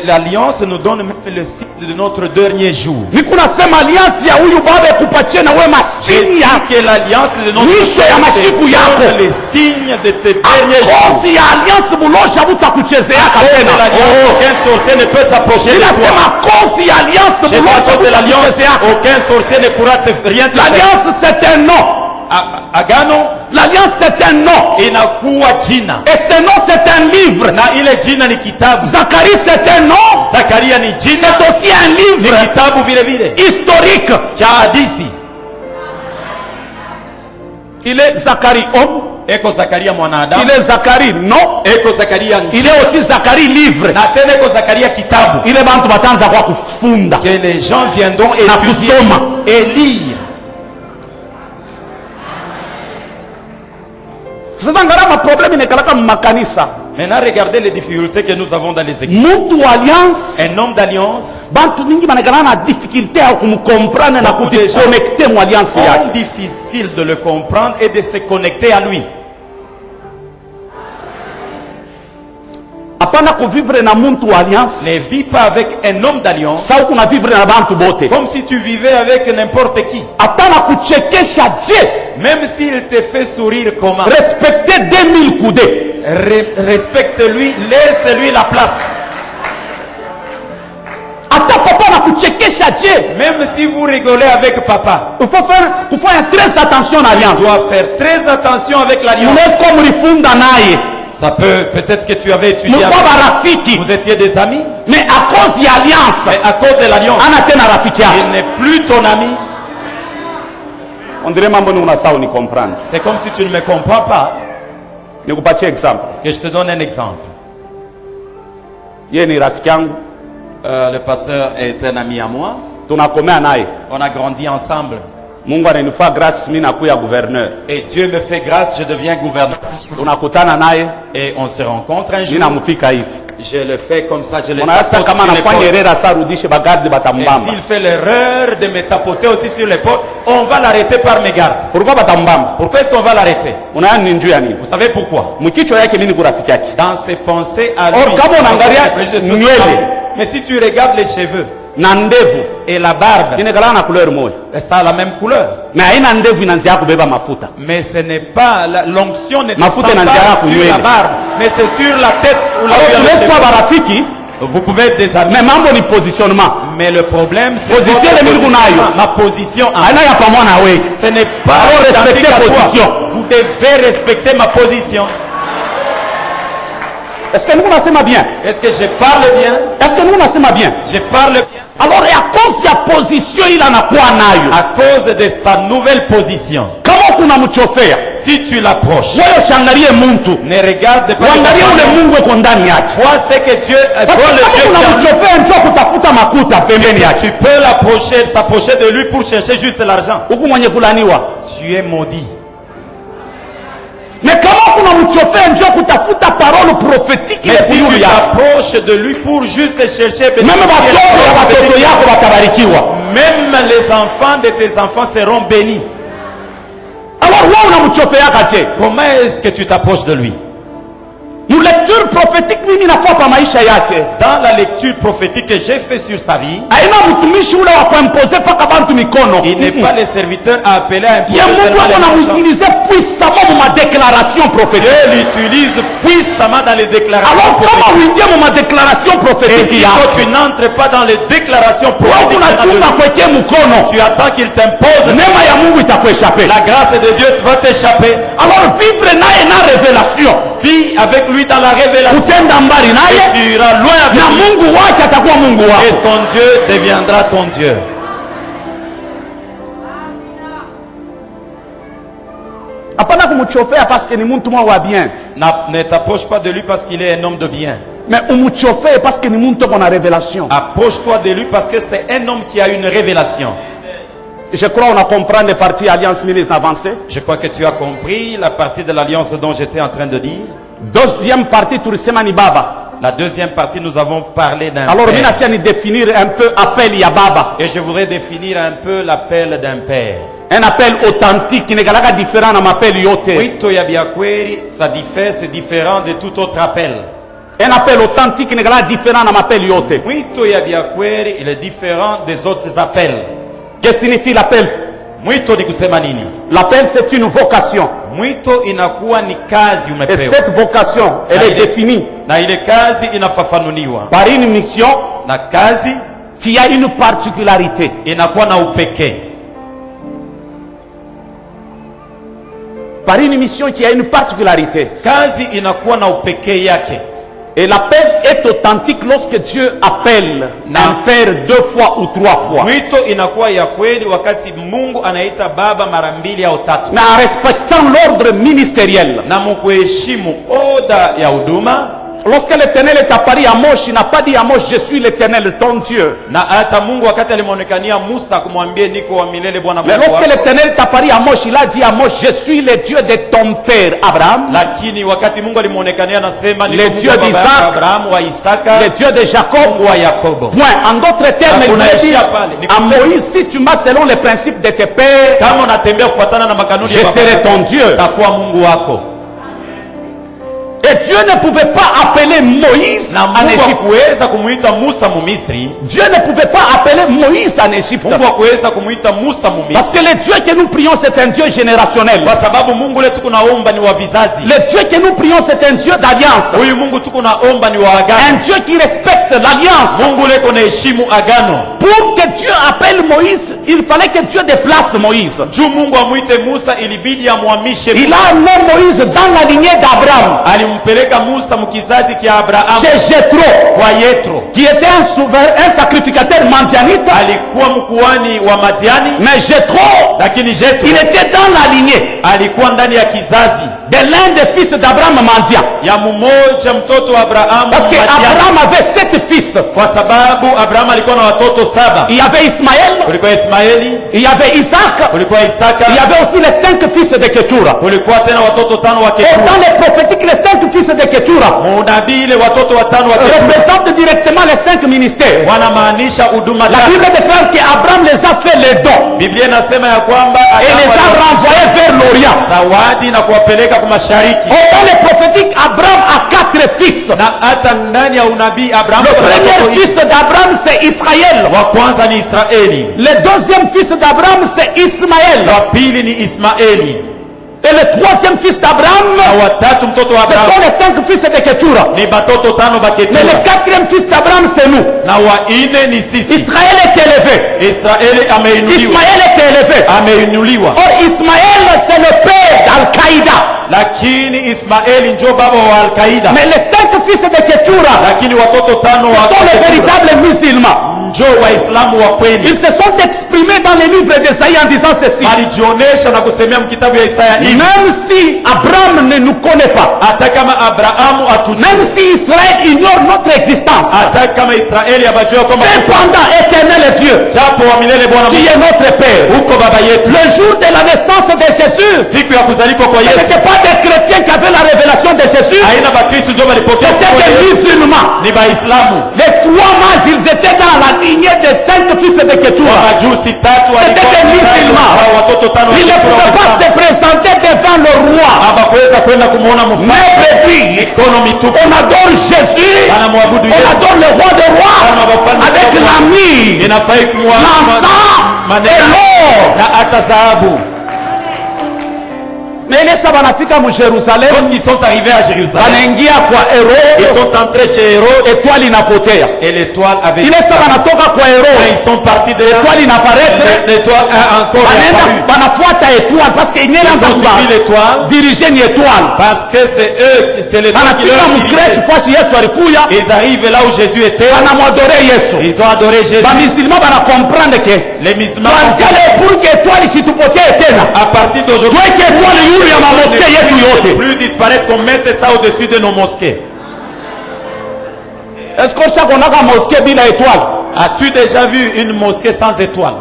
L'alliance nous donne même le signe de notre dernier jour. Niko nasema alliance ya huyu baba kupatia na wewe C'est masingi ya que l'alliance de notre mwisho ya mashiku yako. les signes de tes derniers jours. Kosi ya alliance bulosha butakuchezeaka tena. Aucun sorcier ne peut s'approcher de toi. Inasema kosi ya alliance Chez bulosha toi de l'alliance, butakuchezeaka. aucun sorcier ne pourra rien te faire. L'alliance c'est un nom. Agano L'alliance c'est un nom. inakuwa jina Et ce nom c'est un livre. na ile jina ni kitabu. Zacharie c'est un nom. Zakaria ni jina, C'est aussi un ni livre kitabu vile vile historique. cha hadithi. Il est Zacharie homme. Eko Zakaria mwanadamu, Il est Zacharie nom. eko Zakaria Il njina, est aussi Zacharie livre. na tena eko Zakaria kitabu Il est bantu batanza kwa kufunda. que les gens viendront Na étudier kusoma. et lire. Sasa ngara problème inekalaka makanisa. Maintenant, regardez les difficultés que nous avons dans les églises. Mtu wa alliance Un homme d'alliance, bantu mingi banakala na difficulté ya kumcomprendre na Beaucoup de gens kujiconnecter mu alliance c'est yake. difficile de le comprendre et de se connecter à lui. Hapana kuvivre na mtu wa alliance. Ne vis pas avec un homme d'alliance Sa kuna vivre na bantu bote. comme si tu vivais avec n'importe qui. Hapana kuchekesha Dieu. Même s'il te fait sourire comment, Respecter 2000 coudées. respecte-lui, laisse-lui la place. Hata papa na kuchekesha Dieu. Même si vous rigolez avec papa, Il faut faire très attention à tu l'alliance. dois faire très attention avec l'alliance. Mune comme rifunda naye. Ça peut-être que tu avais étudié Mukwa avec, barafiki. vous étiez des amis, Mais à cause ya alliance. mais à cause de l'alliance, Ana tena rafiki yake. il n'est plus ton ami. On dirait mambo ni unasahau ni comprendre. C'est comme si tu ne me comprends pas. Nikupatie exemple. Que je te donne un exemple. Yeye ni rafiki yangu. Le pasteur est un ami à moi. Tunakomea naye. On a grandi ensemble. Mungu ananifaa grâce mimi nakuya gouverneur. Et Dieu me fait grâce, je deviens gouverneur. Tunakutana naye, Et on se rencontre un mimi jour. nampika hivi. Je le fais comme ça, je le Unaweza tapote kama sur anafanya l'épaule. erreur asa rudishe bagarde Et batambamba. s'il fait l'erreur de me tapoter aussi sur l'épaule, on va l'arrêter par mes gardes. Pourquoi batambamba? Pourquoi est-ce qu'on va l'arrêter? Unayani ni njuu ya nini? Vous savez pourquoi? Mkichwa yake nini kurafiki yake? Dans ses pensées à lui. Or, kama unaangalia Je suis nywele. mais si tu regardes les cheveux Na ndevu et la barbe, inekala na couleur moja. ça a la même couleur. Na haina ndevu inaanzia kubeba mafuta. Mais ce n'est pas, l'onction n'est pas Mafuta sur inaanzia la kunywele. barbe, mais c'est sur la tête ou là où il y a Alors le tunaweza cheveu. barafiki, Vous pouvez être des amis, mais mambo ni positionnement. mais le problème c'est Position votre de Mungu nayo. ma position en Haina ya pamoja na wewe. ce n'est pas Alors, identique respectez à toi. position. Vous devez respecter ma position. Est-ce que nous nasema bien? Est-ce que je parle bien? Est-ce que nous nasema bien? Je parle bien Alors ya cause ya position ila anakuwa nayo. à cause de sa nouvelle position. Kama kuna mchofea, Si tu l'approches, wewe usiangalie mtu. ne regarde pas Uangalie ule Mungu yuko ndani yake. vois ce que Dieu, Parce vois que le kama Dieu kuna qui en lui. mchofea njoo kutafuta makuta pembeni yake. Tu peux l'approcher, s'approcher de lui pour chercher juste l'argent. Huku mwenye kulaniwa, tu es maudit. Mais comment kuna mchofea njoo kutafuta parole prophétique Mais ile si tu kuyulu yako? t'approches de lui pour juste chercher Même watoto yako watabarikiwa. même les enfants de tes enfants seront bénis. Alors wewe unamchofea kaje? Comment est-ce que tu t'approches de lui? Une lecture prophétique mimi nafua pa maisha yake. Dans la lecture prophétique que j'ai fait sur sa vie, Aina mtumishi ule wa kuimposer paka bantu mikono. il n'est pas le serviteur à appeler à imposer Ya Mungu seulement les ako marchands. namutilize puissamment ma déclaration prophétique. Dieu l'utilise puissamment dans les déclarations Alors prophétiques. kama uingie mu ma déclaration Et prophétique si yako, toi tu n'entres pas dans les déclations wewe prophétiques, unachunga kweke mkono, tu attends qu'il t'impose, neema ya Mungu itakueshape. la grâce de Dieu va t'échapper. Alors vivre naye na révélation, Vis avec lui dans la révélation. utenda mbali Et naye tu iras loin avec na lui. Mungu wake atakuwa Mungu Et wako. son Dieu deviendra ton Dieu. Hapana kumchofea parce que ni mtu mwa wa bien, Ne t'approche pas de lui parce qu'il est un homme de bien. mais umchofee parce que ni mtu mwa na révélation. Approche-toi de lui parce que c'est un homme qui a une révélation. Je crois on a compris les parties Alliance Ministre avancée. Je crois que tu as compris la partie de l'alliance dont j'étais en train de dire. Deuxième partie tulisema ni baba. La deuxième partie, nous avons parlé d'un Alors mimi père. natia ni définir un peu appel ya baba. Et je voudrais définir un peu l'appel d'un père. Un appel authentique qui n'est pas différent na mapel yote. Wito ya biakweli, c'est différent de tout autre appel. Un appel authentique qui n'est pas différent na mapel yote. Mwito ya biakweli, il est différent des autres appels. Que signifie l'appel? Mwito ni kusema nini? L'appel c'est une vocation. Mwito inakuwa ni kazi Et umepewa. cette vocation, elle est définie Na ile kazi inafafanuliwa. par une mission Na kazi qui a une particularité. inakuwa na upekee. Par une mission qui a une particularité. Kazi inakuwa na upekee yake. Et l'appel est authentique lorsque Dieu appelle Na- un père 2 fois ou 3 fois. Mwito inakuwa ya kweli wakati Mungu anaita baba mara 2 au 3. Mais en respectant l'ordre ministériel. Na mukuheshimu oda ya huduma. Lorsque l'Éternel est apparu à Moshi, il n'a pas dit à Moshi, je suis l'Éternel, ton Dieu. Na hata Mungu wakati alimonekania Musa kumwambia niko wa milele Bwana Mais Mungu lorsque wako. l'Éternel est apparu à Moshi, il a dit à Moshi, je suis le Dieu de ton père Abraham, Lakini wakati Mungu alimonekania anasema Le niko Mungu Dieu wa baba d'Isaac, yako Abrahamu wa Isaka, le Dieu de Jacob. Mungu wa Yakobo. Point. En d'autres termes, il Hakuna veut dire ishia pale. Ni à kusema- Moïse, si tu marches selon les principes de tes pères, Kama unatembea kufuatana na makanuni je ya baba serai yako, ton Dieu. takuwa Mungu wako. Et Dieu ne pouvait pas appeler Moïse Na en Mungu Égypte. hakuweza kumuita Musa Mumisri. Dieu ne pouvait pas appeler Moïse en Égypte. Mungu hakuweza kumuita Musa Mumisri. Parce que le Dieu que nous prions, c'est un Dieu générationnel. Kwa sababu Mungu ule tuko naomba ni wa vizazi. Le Dieu que nous prions, c'est un Dieu d'alliance. Huyu Mungu tuko naomba ni wa agano. Un Dieu qui respecte l'alliance. Mungu ule kuna heshimu agano. Pour que Dieu appelle Moïse, il fallait que Dieu déplace Moïse. Juu Mungu amwite Musa ilibidi amhamishe. Il a amené Moïse dans la lignée d'Abraham, Alimpeleka Musa mkizazi kia Abrahamu chez Jéthro, kwa Yetro. qui était un sacrificateur mandianite. Alikuwa mkuhani wa Madiani, Mais Jéthro, lakini Jetro il était dans la lignée alikuwa ndani ya kizazi de l'un des fils d'Abraham mendiant. ya mmoja mtoto wa Abrahamu Parce que Madiani. Abraham avait 7 fils. Kwa sababu Abrahamu alikuwa na watoto 7. Il y avait Ismaël, Kulikuwa Ismaeli, il y avait Isaac, kulikuwa Isaka, il y avait aussi les 5 fils de Ketura. kulikuwa tena watoto 5 wa Et Ketura. dans les prophétiques, les 5 fils de Ketura Munabii ile watoto 5 wa Ketura représentent directement les 5 ministères. wanamaanisha huduma La tatu. Bible déclare qu'Abraham les a fait les dons Biblia inasema ya kwamba et les a Adamu renvoyés vers l'Orient. zawadi na kuwapeleka kwa mashariki. Et dans les prophétiques, Abraham a 4 fils. Na hata ndani ya unabii Abrahamu Le kuna premier watoto fils d'Abraham, c'est Israël. wa kwanza ni Israeli, Le deuxième fils d'Abraham, c'est Ismaël. wa pili ni Ismaeli, Et le troisième fils d'Abraham, na watatu mtoto wa ce sont Abrahamu les 5 fils de Ketura. ni batoto 5 ba Mais Ketura, le 4e fils d'Abraham, c'est nous. na wa ine ni sisi. Israël est élevé. Israeli ameinuliwa, Ismaël est élevé. ameinuliwa, Or, Ismaël, c'est le père d'Al-Qaïda. lakini Ismaeli njo baba wa Al-Qaida, Mais les 5 fils de Ketura, lakini watoto 5 ce wa sont les Ketura véritables musulmans. njo waislamu wa kweli. Ils se sont exprimés dans les livres d'Esaïe en disant ceci. Alijionyesha na kusemea mkitabu ya Isaya hivi, Même si Abraham ne nous connaît pas, hata kama Abrahamu toute Même chose. si Israël ignore notre existence, Hata kama Israeli abajua kwamba cependant, éternel est Dieu, japo wa milele Bwana tu Mungu es notre Père. uko baba yetu. Le jour de la naissance de Jésus, Siku ya kuzaliwa kwa ce Yesu n'était pas des chrétiens qui avaient la révélation de Jésus, haina bakristo ndio walipokea c'était ufufuo wa des Yesu. musulmans. Ni Waislamu. Les 3 mages, ils étaient dans la lignée des 5 fils de Ketura. Majusi tatu C'était des musulmans. watoto tano Ils ne pouvaient pas se présenter devant le roi. hawakuweza kwenda kumuona Mais mfalme. brebis, Mikono mitupu. on adore Jésus, Anamwabudu on Yesu. adore le roi des rois avec l'ami, Inafai kumwabudu l'encens et l'or. na hata dhahabu. Mais les ça banafika mu Jérusalem, Lorsqu'ils sont arrivés à Jérusalem, banaingia kwa ils Herode, sont entrés chez Hérode étoile inapotea. et l'étoile avait Ile ça banatoka kwa Quand Herode, ils sont partis de là, étoile inaparaître, l'étoile a encore banaenda apparu. banafuata étoile parce que Ils inyela ont suivi nzamba l'étoile diriger ni étoile. parce que c'est eux, c'est l'étoile qui Banafika leur mu Grèce dirigeait. fasi Yesu alikuya, Ils arrivent là où Jésus était, banamwadore Yesu. ils ont adoré Jésus. Bamisilima banakomprendre que Les musulmans kuanzia leo pour que étoile isitupotee tena, à partir d'aujourd'hui, tuweke étoile yulu ya mamoske yetu yote. plus disparaître, qu'on mette ça au-dessus de nos mosquées. Est-ce que ça qu'on a comme mosquée bila étoile? As-tu déjà vu une mosquée sans étoile?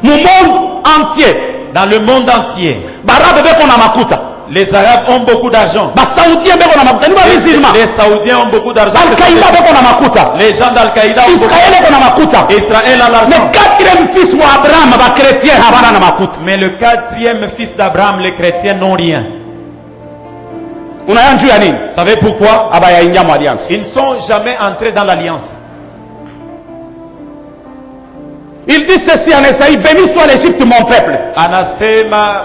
Mu monde entier, Dans le monde entier, barabe beko na makuta, les Arabes ont beaucoup d'argent. basaudien beko na makuta, ni bamisilima. Les Saoudiens ont beaucoup d'argent. Al-Qaïda beko na makuta, Les gens d'Al-Qaïda ont beaucoup Israël beko na makuta. Israël a Le l'argent. 4e fils wa Abraham ba chrétien habana na makuta. Mais le 4e fils d'Abraham, les chrétiens n'ont rien. Unaya njuu ya nini? Vous savez pourquoi? Abayaingia mu alliance. Ils ne sont jamais entrés dans l'alliance. Il dit ceci en Esaïe, béni soit l'Égypte mon peuple. Anasema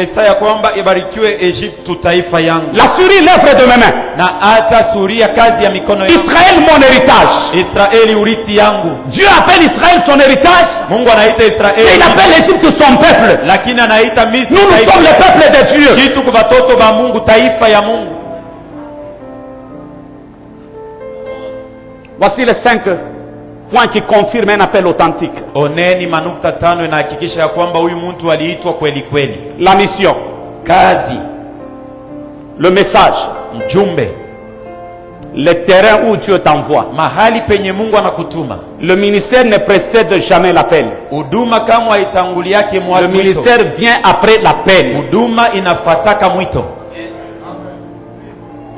Isaya kwamba ibarikiwe Egypte taifa yangu, La Syrie l'œuvre de mes mains. na hata Suria kazi ya mikono yangu. Israël mon héritage. Israeli urithi yangu. Dieu appelle Israël son héritage, Mungu anaita et il Israeli, appelle l'Égypte son peuple. lakini anaita Misri Nous, nous sommes le peuple de Dieu. Jitu kwa watoto ba Mungu, taifa ya Mungu. Voici les 5 points qui confirment un appel authentique. Oneni manukta tano inahakikisha ya kwamba huyu mtu aliitwa kweli kweli. La mission, Kazi, le message, mjumbe, le terrain où Dieu t'envoie. mahali penye Mungu anakutuma. Le ministère ne précède jamais l'appel. Huduma kama haitanguliake Le mwito, ministère vient après l'appel. huduma inafuataka mwito.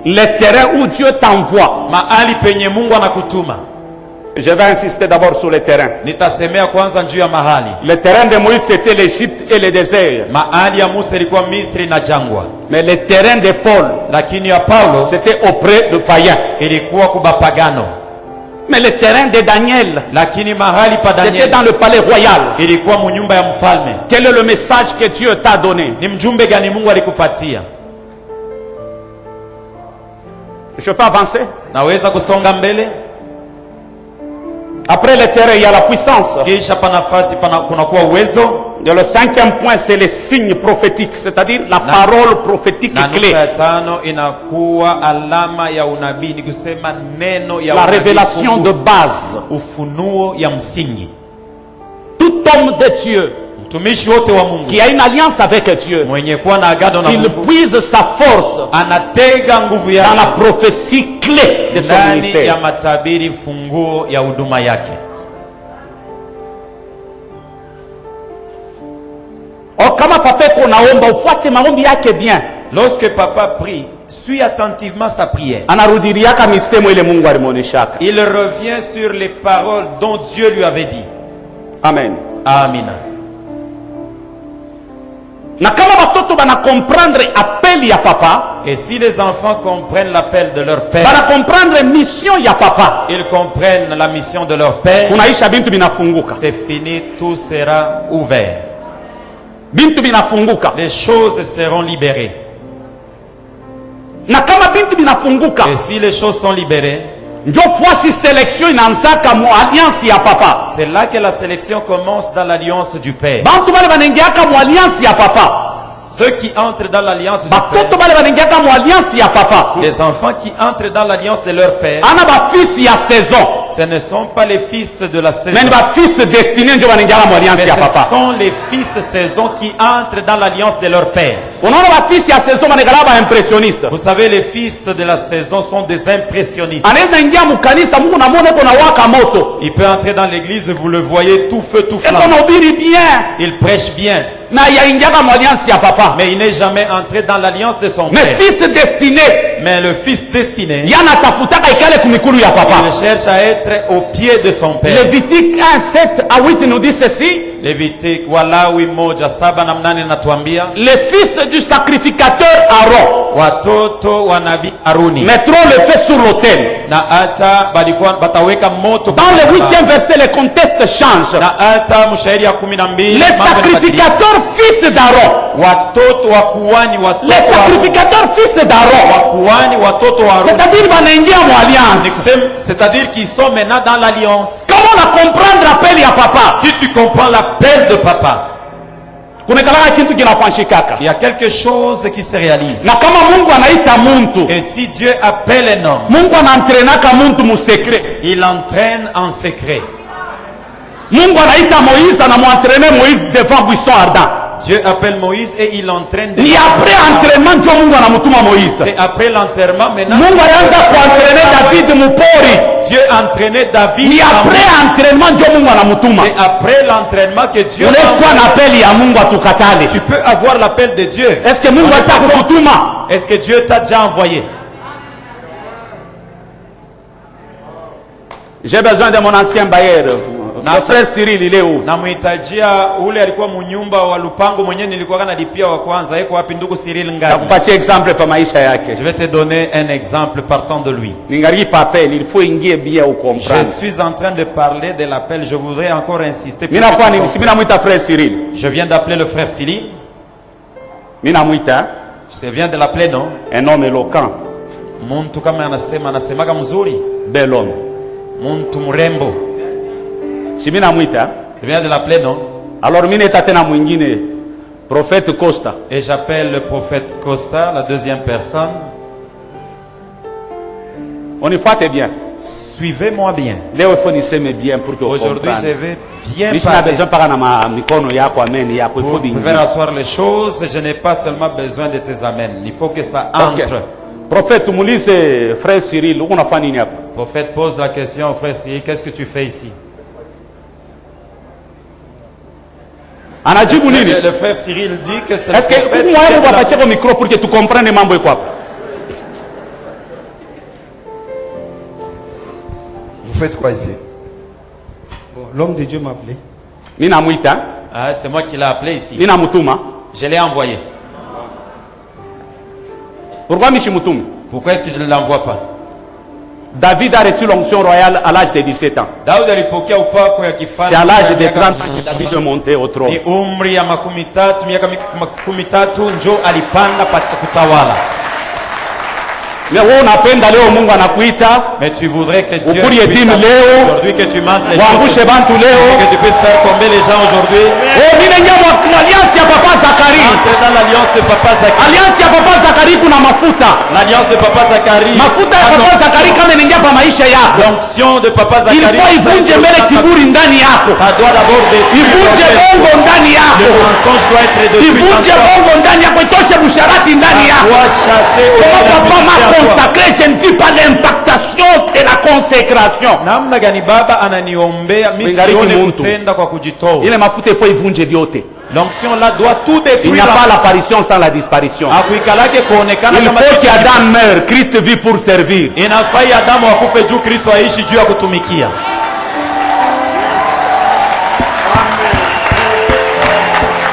Le terrain où Dieu t'envoie. Mahali penye Mungu anakutuma. Je vais insister d'abord sur le terrain. Nitasemea kwanza juu ya mahali. Le terrain de Moïse, c'était l'Égypte et le désert. Mahali ya Musa ilikuwa Misri na jangwa, Mais le terrain de Paul, lakini ya Paulo c'était auprès de païens. ilikuwa kubapagano. Mais le terrain de Daniel, Lakini mahali pa c'était Danieli dans le palais royal. ilikuwa munyumba ya mfalme. Quel est le message que Dieu t'a donné? Ni mjumbe gani Mungu alikupatia? Je peux avancer? Naweza kusonga mbele? Après le terrain, il y a la puissance. Kisha pa nafasi kunakuwa uwezo. Et le 5e point, c'est les signes prophétiques, c'est-à-dire la parole prophétique Na clé. nukta ya tano inakuwa alama ya unabii, ni kusema neno ya La unabii, révélation de base. ufunuo ya msingi. Tout homme de Dieu Mtumishi wote wa Mungu qui a une alliance avec Dieu, mwenye kuwa na agano na il Mungu puise sa force anatega nguvu dans la yake prophétie clé de son ndani ya ministère. matabiri, funguo ya huduma yake. Oh, kama papa kunaomba ufuate maombi yake bien, Lorsque papa prie, suis attentivement sa prière. anarudiliaka misemo ile Mungu alimuoneshaka. Il revient sur les paroles dont Dieu lui avait dit. Amen. Amina. Na kama watoto bana comprendre appel ya papa, Et si les enfants comprennent l'appel de leur père, bana comprendre mission ya papa, ils comprennent la mission de leur père, kunaisha bintu binafunguka. c'est fini, tout sera ouvert. Bintu binafunguka. Les choses seront libérées. Na kama bintu binafunguka, Et si les choses sont libérées, njo fwasi selection inaanzaka mu alliance ya papa. c'est là que la sélection commence dans l'alliance du Père. Bantu bale banaingiaka mu alliance ya papa. Ceux qui entrent dans l'alliance du Batoto Père, bale banaingiaka mu alliance ya papa. les enfants qui entrent dans l'alliance de leur Père, Ana bafisi ya saison. Ce ne sont pas les fils de la saison. Mais ni ba fils destiné ndio banengala mu alliance Mais ya papa. ce sont les fils saison qui entrent dans l'alliance de leur père. Unaona ba fils ya saison banengala ba impressionniste. Vous savez, les fils de la saison sont des impressionnistes. Anaweza ingia mu kanisa Mungu namuona kuna waka moto. Il peut entrer dans l'église, vous le voyez, tout feu, tout Eko flamme. nahubiri bien. Il prêche bien, Na yaingiaka mu alliance ya papa. mais il n'est jamais entré dans l'alliance de son Mais père. fils destiné Mais le fils destiné, yana tafutaka ikale kumikulu ya papa. il cherche à être au pied de son père. Lévitique 1, 7 à 8 nous dit ceci. Levitique Walawi 1:7-8 natuambia, Les fils du sacrificateur Aaron watoto wa nabii Haruni mettront le feu sur l'autel. na hata balikuwa bataweka moto Dans le 8e verset, le contexte change. na hata mshairi ya 12 Les mambo yanabadilika. sacrificateurs fils d'Aaron. Watoto wa kuhani, watoto Les wa sacrificateurs fils d'Aaron. kuhani, watoto wa Haruni. C'est-à-dire banaingia mu alliance. C'est-à-dire qu'ils sont maintenant dans l'alliance. Comment la comprendre appel ya papa? Si tu comprends l'appel de papa, Kunekalaka kitu kinafanyikaka. il y a quelque chose qui se réalise. Na kama Mungu anaita muntu, Et si Dieu appelle un homme, Mungu anaentrenaka muntu mu secret. il l'entraîne en secret. Mungu anaita Moïse, anamuentraîner Moïse devant buisson ardent. Dieu appelle Moïse et il l'entraîne. Ni après entraînement ndio Mungu anamutuma Moïse. C'est après l'enterrement maintenant. Mungu alianza kuentraîner David mupori. Dieu entraînait David. Ni après entraînement ndio Mungu anamutuma. C'est après l'entraînement que Dieu Ule kwa na appel ya Mungu atukatale. Tu peux avoir l'appel de Dieu. Est-ce que Mungu asa kukutuma? Est-ce que Dieu t'a déjà envoyé? J'ai besoin de mon ancien bailleur. Mon frère Cyril, il est où? Namhitajia ule alikuwa munyumba wa Lupango mwenyewe nilikuwa nalipia wa kwanza. Yeko wapi ndugu Cyril Ngadi? Nakupatia exemple pa maisha yake. Je vais te donner un exemple partant de lui. Ningali papel, il faut ingie bien au Je comprendre. suis en train de parler de l'appel. Je voudrais encore insister. pour Mina que kwa tu ni comprennes. mina muita frère Cyril. Je viens d'appeler le frère Cyril. Mina muita Je viens de l'appeler, non? un homme éloquent, Muntu kama anasemaga mzuri. bel homme. Muntu mrembo. Si mina muita, Je viens de l'appeler, non? alors mina eta tena mwingine prophète Costa. Et j'appelle le prophète Costa, la deuxième personne. Unifuate bien. Suivez-moi bien. Leo il faut niseme bien pour que Aujourd'hui, je vais bien Mishina parler. besoin paka na mikono yako amen yako il faut Vous dingi. pouvez rasseoir les choses. Je n'ai pas seulement besoin de tes amens. Il faut que ça Okay. entre. Prophète mulise frère Cyril, uko nafanya nini hapa? Le prophète pose la question au frère Cyril, qu'est-ce que tu fais ici? Anajibu nini? Le frère Cyril dit que c'est le Est-ce que prophète qui uko est mwaye de la- wapatie kwa micro pour que tu comprennes mambo iko hapa? Vous faites quoi ici? Bon, l'homme de Dieu m'a appelé. Mimi namuita, Ah, c'est moi qui l'ai appelé ici. mimi namutuma. Je l'ai envoyé. Pourquoi mishimutumi? Pourquoi est-ce que je ne l'envoie pas? David a reçu l'onction royale à l'âge de 17 ans. Daudi alipokea upako ya kifalme. C'est à l'âge de miaka 30 ans que David est monté au trône. ni umri ya makumi tatu, miaka makumi tatu njo alipanda kutawala. Mais wewe unapenda leo Mungu anakuita Mais tu voudrais que Dieu Ukuri puisse yetimi t'appeler leo. aujourd'hui, que tu manges les waangushe choses, bantu leo. que tu puisses faire tomber les gens aujourd'hui. Mimi naingia kwa alliance ya papa Zakari. Entre dans l'alliance de Papa Zacharie. Alliance ya papa Zakari kuna mafuta. L'alliance de Papa Zacharie. Mafuta ya papa Zakari kama inaingia kwa maisha yako. L'onction de Papa Il Zacharie. faut ivunje mbele kiburi ndani yako. Ça doit d'abord détruire Ivunje bongo ndani le yako. mensonge doit être détruit. Ivunje bongo ndani yako, itoshe busharati ndani Ça yako. doit chasser Comment papa m'a au consacré, je ne vis pas l'impactation de la consécration. namna gani baba ananiombea mimi Ingariki sione muntu. kutenda kwa kujitoa. Ile mafuta il faut ivunje vyote. L'onction là doit tout Il n'y détruire. a pas l'apparition sans la disparition. Akuikalake kuonekana Il kama faut qu'Adam meure, Christ vit pour servir. inafai Adamu akufe juu Kristo aishi juu ya kutumikia.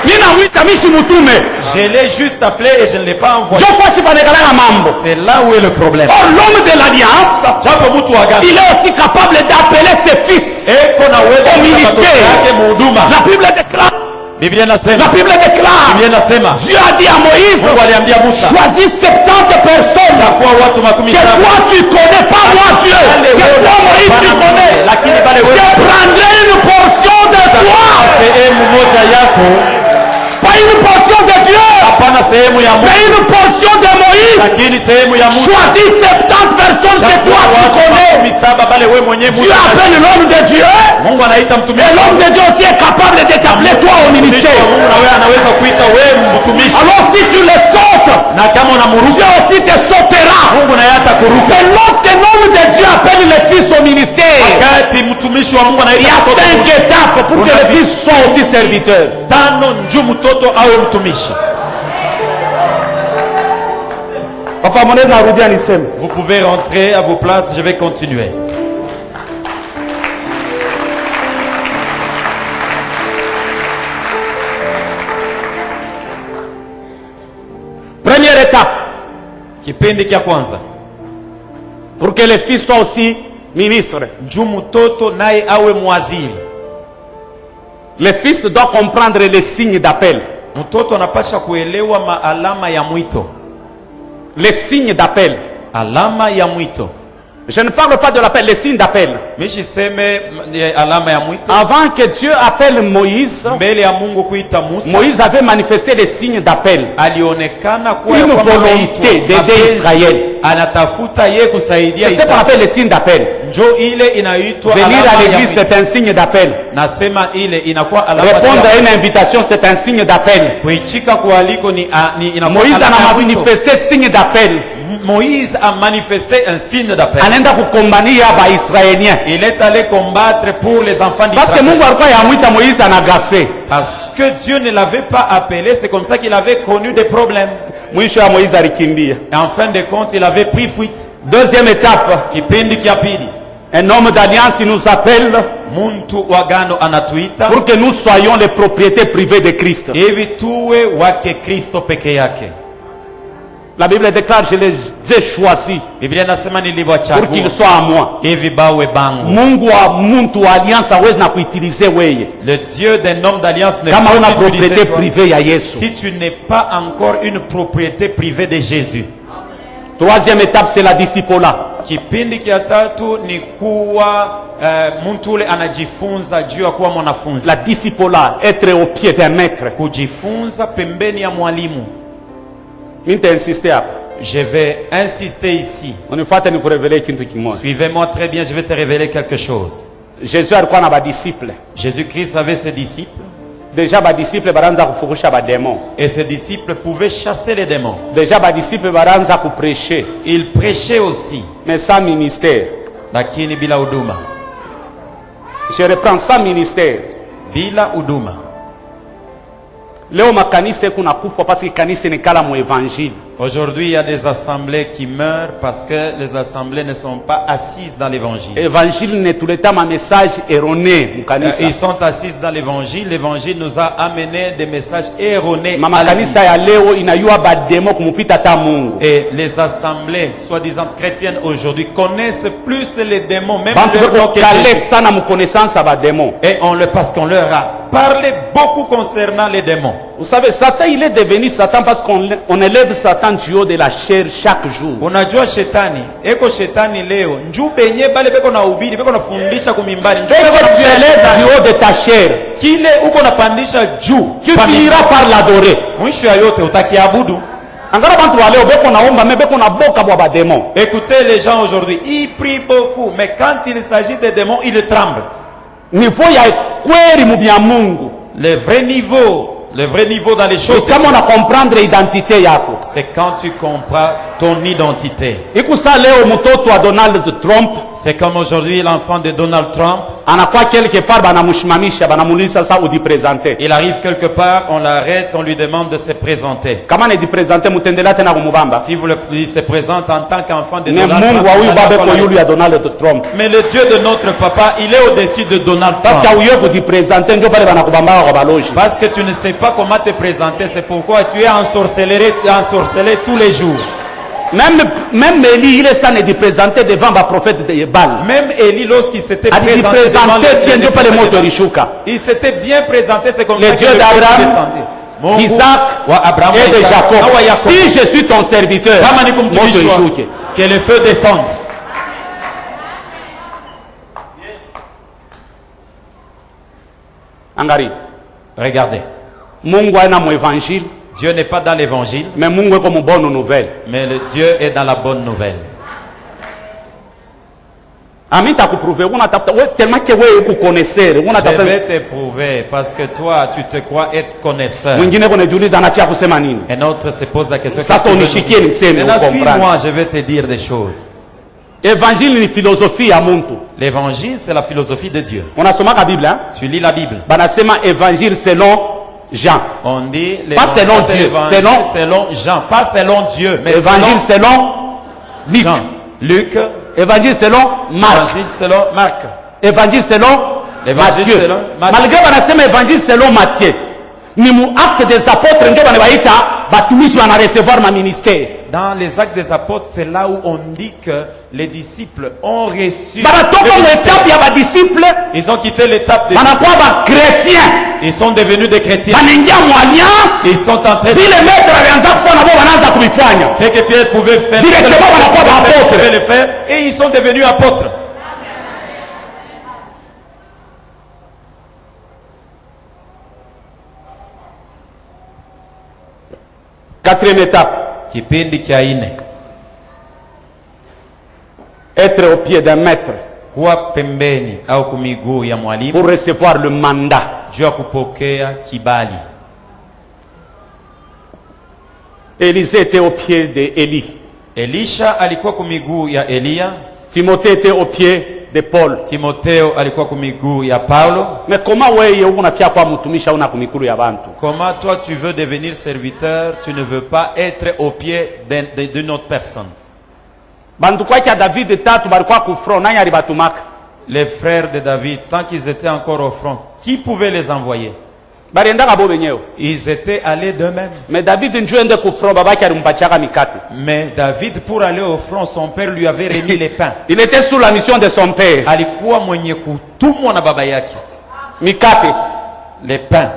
Nina wita mishi mutume. Je l'ai juste appelé et je ne l'ai pas envoyé. Jofasi panekalanga mambo. C'est là où est le problème. Or l'homme de l'alliance, Japo mtu wa agano il est aussi capable d'appeler ses fils. eko na uwezo Au wa ministère. kuita watoto yake muhuduma. La Bible déclare, Biblia inasema, la Bible déclare, Biblia inasema Dieu a dit à Moïse, Mungu aliambia Musa, choisis 70 personnes chagua watu makumi que saba. toi tu connais, pas moi Dieu, Wale que wote toi Moïse tu hapana connais. Mungu, lakini wale Je wote prendrai une portion de toi, sehemu moja yako, pas une portion de Dieu, hapana sehemu ya Mungu, mais une portion de Moïse. fils, lakini sehemu ya mtu choisis 70 personnes que toi tu connais. Dieu appelle l'homme de Dieu. Mungu anaita Et mtumishi l'homme de Dieu aussi est capable de t'appeler toi au ministère. Mungu na wewe anaweza kuita wewe mtumishi, Alors si tu le sautes, na kama unamruhusu Dieu aussi te sautera. Mungu naye atakuruka. Et lorsque l'homme de Dieu appelle le fils au ministère, Wakati mtumishi wa Mungu il y anaita a mtoto 5 étapes pour que le fils soit aussi serviteur. tano njoo mtoto awe mtumishi. Papa mwenyewe narudia niseme. Vous pouvez rentrer à vos places, je vais continuer. Première étape, Kipindi cha kwanza, pour que le fils soit aussi ministre. njoo mtoto naye awe mwaziri. Le fils doit comprendre les signes d'appel. Mtoto anapasha kuelewa maalama ya mwito. Les signes d'appel. Alama ya mwito. Je ne parle pas de l'appel, les signes d'appel. Mishiseme alama ya mwito. Avant que Dieu appelle Moïse, Mbele ya Mungu kuita Musa, Moïse avait manifesté les signes d'appel. alionekana kuwa Une ya kwamba volonté ameitwa. d'aider Mapenzi, Israël. anatafuta ye kusaidia C'est ce qu'on Israeli. appelle les signes d'appel. Njoo ile inaitwa Venir alama à ya l'église, mwito. c'est un signe d'appel. Nasema ile inakuwa alama Répondre ya à une invitation, c'est un signe d'appel. kuichika kualiko ni inakuwa Moïse alama ya a mwito. manifesté signe d'appel. Moïse a manifesté un signe d'appel. Anaenda kukombania Waisraélien. Il est allé combattre pour les enfants Parce que d'Israël. Mungu alikuwa yamwita Moïse anagafe. Parce que Dieu ne l'avait pas appelé, c'est comme ça qu'il avait connu des problèmes. Mwisho ya Moïse alikimbia. Et en fin de compte, il avait pris fuite. Deuxième étape, Kipindi kia pili, un homme d'alliance il nous appelle muntu wa agano anatuita pour que nous soyons les propriétés privées de Christ. hivi tuwe wake Kristo peke yake. La Bible déclare, je les ai choisis Biblia inasema pour qu'ils niliwachagua soient à moi. hivi bawe bangu. Mungu wa mtu wa alliance hawezi na kuitilize wewe Le Dieu d'un homme d'alliance ne kama una peut utiliser propriété toi privée ya Yesu. si tu n'es pas encore une propriété privée de Jésus. Troisième étape, c'est la discipola. Kipindi kia tatu ni kuwa mtu ule anajifunza juu ya kuwa mwanafunzi, La discipola, être au pied d'un maître. kujifunza pembeni ya mwalimu. Mimi nitainsister hapa. Je vais insister ici. Unifuate nikurevelee kitu kimoja. Suivez-moi très bien, je vais te révéler quelque chose. Jésus alikuwa na badisciple. Jésus-Christ avait ses disciples Deja badisciple baranza kufurusha bademon. et ses disciples pouvaient chasser les démons. Deja badisciple baranza kuprêcher. Ils prêchaient aussi, Mais sans ministère. lakini bila huduma. Je reprends sans ministère. Bila huduma. Leo makanisa kuna kufa parce que kanisa ni kala mu évangile. Aujourd'hui, il y a des assemblées qui meurent parce que les assemblées ne sont pas assises dans l'évangile. Évangile ne tuleta ma message erroné mu kanisa. Ils sont assis dans l'évangile. L'évangile nous a amené des messages erronés. Mama à la kanisa ya leo inayua bademo kumupita ta Mungu. Et les assemblées, soi-disant chrétiennes aujourd'hui, connaissent plus les démons, même Bantu leur nom beko que kale Jésus. sana mu connaissance ya bademo. Et parce qu'on leur a parlé beaucoup concernant les démons. Vous savez, Satan il est devenu Satan parce qu'on élève Satan du haut de la chair chaque jour. Unajua shetani, eko shetani leo, njuu benye bale beko na ubiri, beko na fundisha kumimbali. Ce que tu élèves du haut de ta chair, Kile uko napandisha juu, tu finiras par l'adorer. mwisho ya yote utakiabudu. Angara bantu wa leo beko naomba mais beko na boka bwa bademo. Écoutez les gens aujourd'hui, ils prient beaucoup, mais quand il s'agit des démons, ils tremblent. Niveau ya kweli mu bya Mungu. Le vrai niveau dans les choses, Kama una comprendre identité yako. c'est quand tu comprends ton identité. Ikusa leo mtoto wa Donald Trump C'est comme aujourd'hui l'enfant de Donald Trump. anakuwa quelque part banamushimamisha banamuuliza sasa ujipresente. Il arrive quelque part, on l'arrête, on lui demande de se présenter. Kama ne jipresente mutendela tena kumubamba. Si il se présente en tant qu'enfant de Ne Donald Mungu Trump, wa huyu vous allez babeko avoir yulu ya Donald Trump. mais le Dieu de notre papa, il est au-dessus de Donald Parce Trump. que uye kujipresente ndio pale banakubamba kwa baloji. Parce que tu ne sais pas comment te présenter, c'est pourquoi tu es ensorcelé tous les jours. Même Élie, il est sans de présenter devant le prophète de Baal. Même Élie, lorsqu'il s'était A dit présenté devant présenter bien pale moto le lishuka. il s'était bien présenté, c'est comme Le ça Dieu que le peuple d'Abraham, descendait. Mungu Isaac wa Abraham et de Isaac, Jacob. na wa Yakobo. Si je suis ton serviteur, Kama ni moto kumtumishi wako, lishuke. que le feu descende. Angari. Regardez, Mungu ana mu évangile. Dieu n'est pas dans l'évangile, mais Mungu eko mu bonne nouvelle. mais le Dieu est dans la bonne nouvelle. Ami takuprouver, una tafuta wewe tellement que wewe uko connaisseur, una Je tafuta vais te prouver parce que toi, tu te crois être connaisseur. mwingine kunajiuliza anatia kusema nini? Un autre se pose la question. Sasa unishikie niseme Maintenant, ukomprendre. suis-moi, je vais te dire des choses. Évangile ni philosophie ya muntu. L'évangile, c'est la philosophie de Dieu. Unasomaka Biblia? Hein? Tu lis la Bible. Banasema évangile selon Jean. On dit Pas selon c'est Dieu, l'évangile selon Jean, pas selon Dieu, mais Évangile selon Luc. Jean. Luc, Évangile selon Marc. évangile selon Marc. Évangile selon L'évangile Matthieu. selon Matthieu. Malgré banasema évangile selon Matthieu. Ni mu acte des apôtres ndio banabaita batumishi wana recevoir ma ministère. Dans les actes des apôtres, c'est là où on dit que les disciples ont reçu. Banatoka le mu ministère. étape ya ba disciples, Ils ont quitté l'étape des banakuwa ba chrétiens. Ils sont devenus des chrétiens. Banaingia mu alliance. Ils sont entrés. Vile maître alianza kufanya nabo wanaanza kubifanya. Ce que Pierre pouvait faire, Directement wanakuwa ba Pierre apôtres. pouvait le faire, et ils sont devenus apôtres. Quatrième étape, Kipindi cha nne, être au pied d'un maître kuwa pembeni au kumiguu ya mwalimu pour recevoir le mandat. juu ya kupokea kibali. Élisée était au pied d'Élie. Elisha alikuwa kumiguu ya Eliya, Timothée était au pied de Paul. Timotheo alikuwa kumiguu ya Paulo. Mais comment wewe unafia kwa mtumishi au na kumikuru ya bantu? Comment toi tu veux devenir serviteur, tu ne veux pas être au pied d'une autre personne. Bantu kwa kia David tatu balikuwa ku front nani alibatumaka? Les frères de David, tant qu'ils étaient encore au front, qui pouvait les envoyer? Baliendaka bo benyewe. Ils étaient allés d'eux-mêmes. Mais David njoo ende ku front babaki alimpachaka mikate. Mais David, pour aller au front, son père lui avait remis les pains. Il était sous la mission de son père. Alikuwa mwenye kutumwa na baba yake. Mikate. Les pains.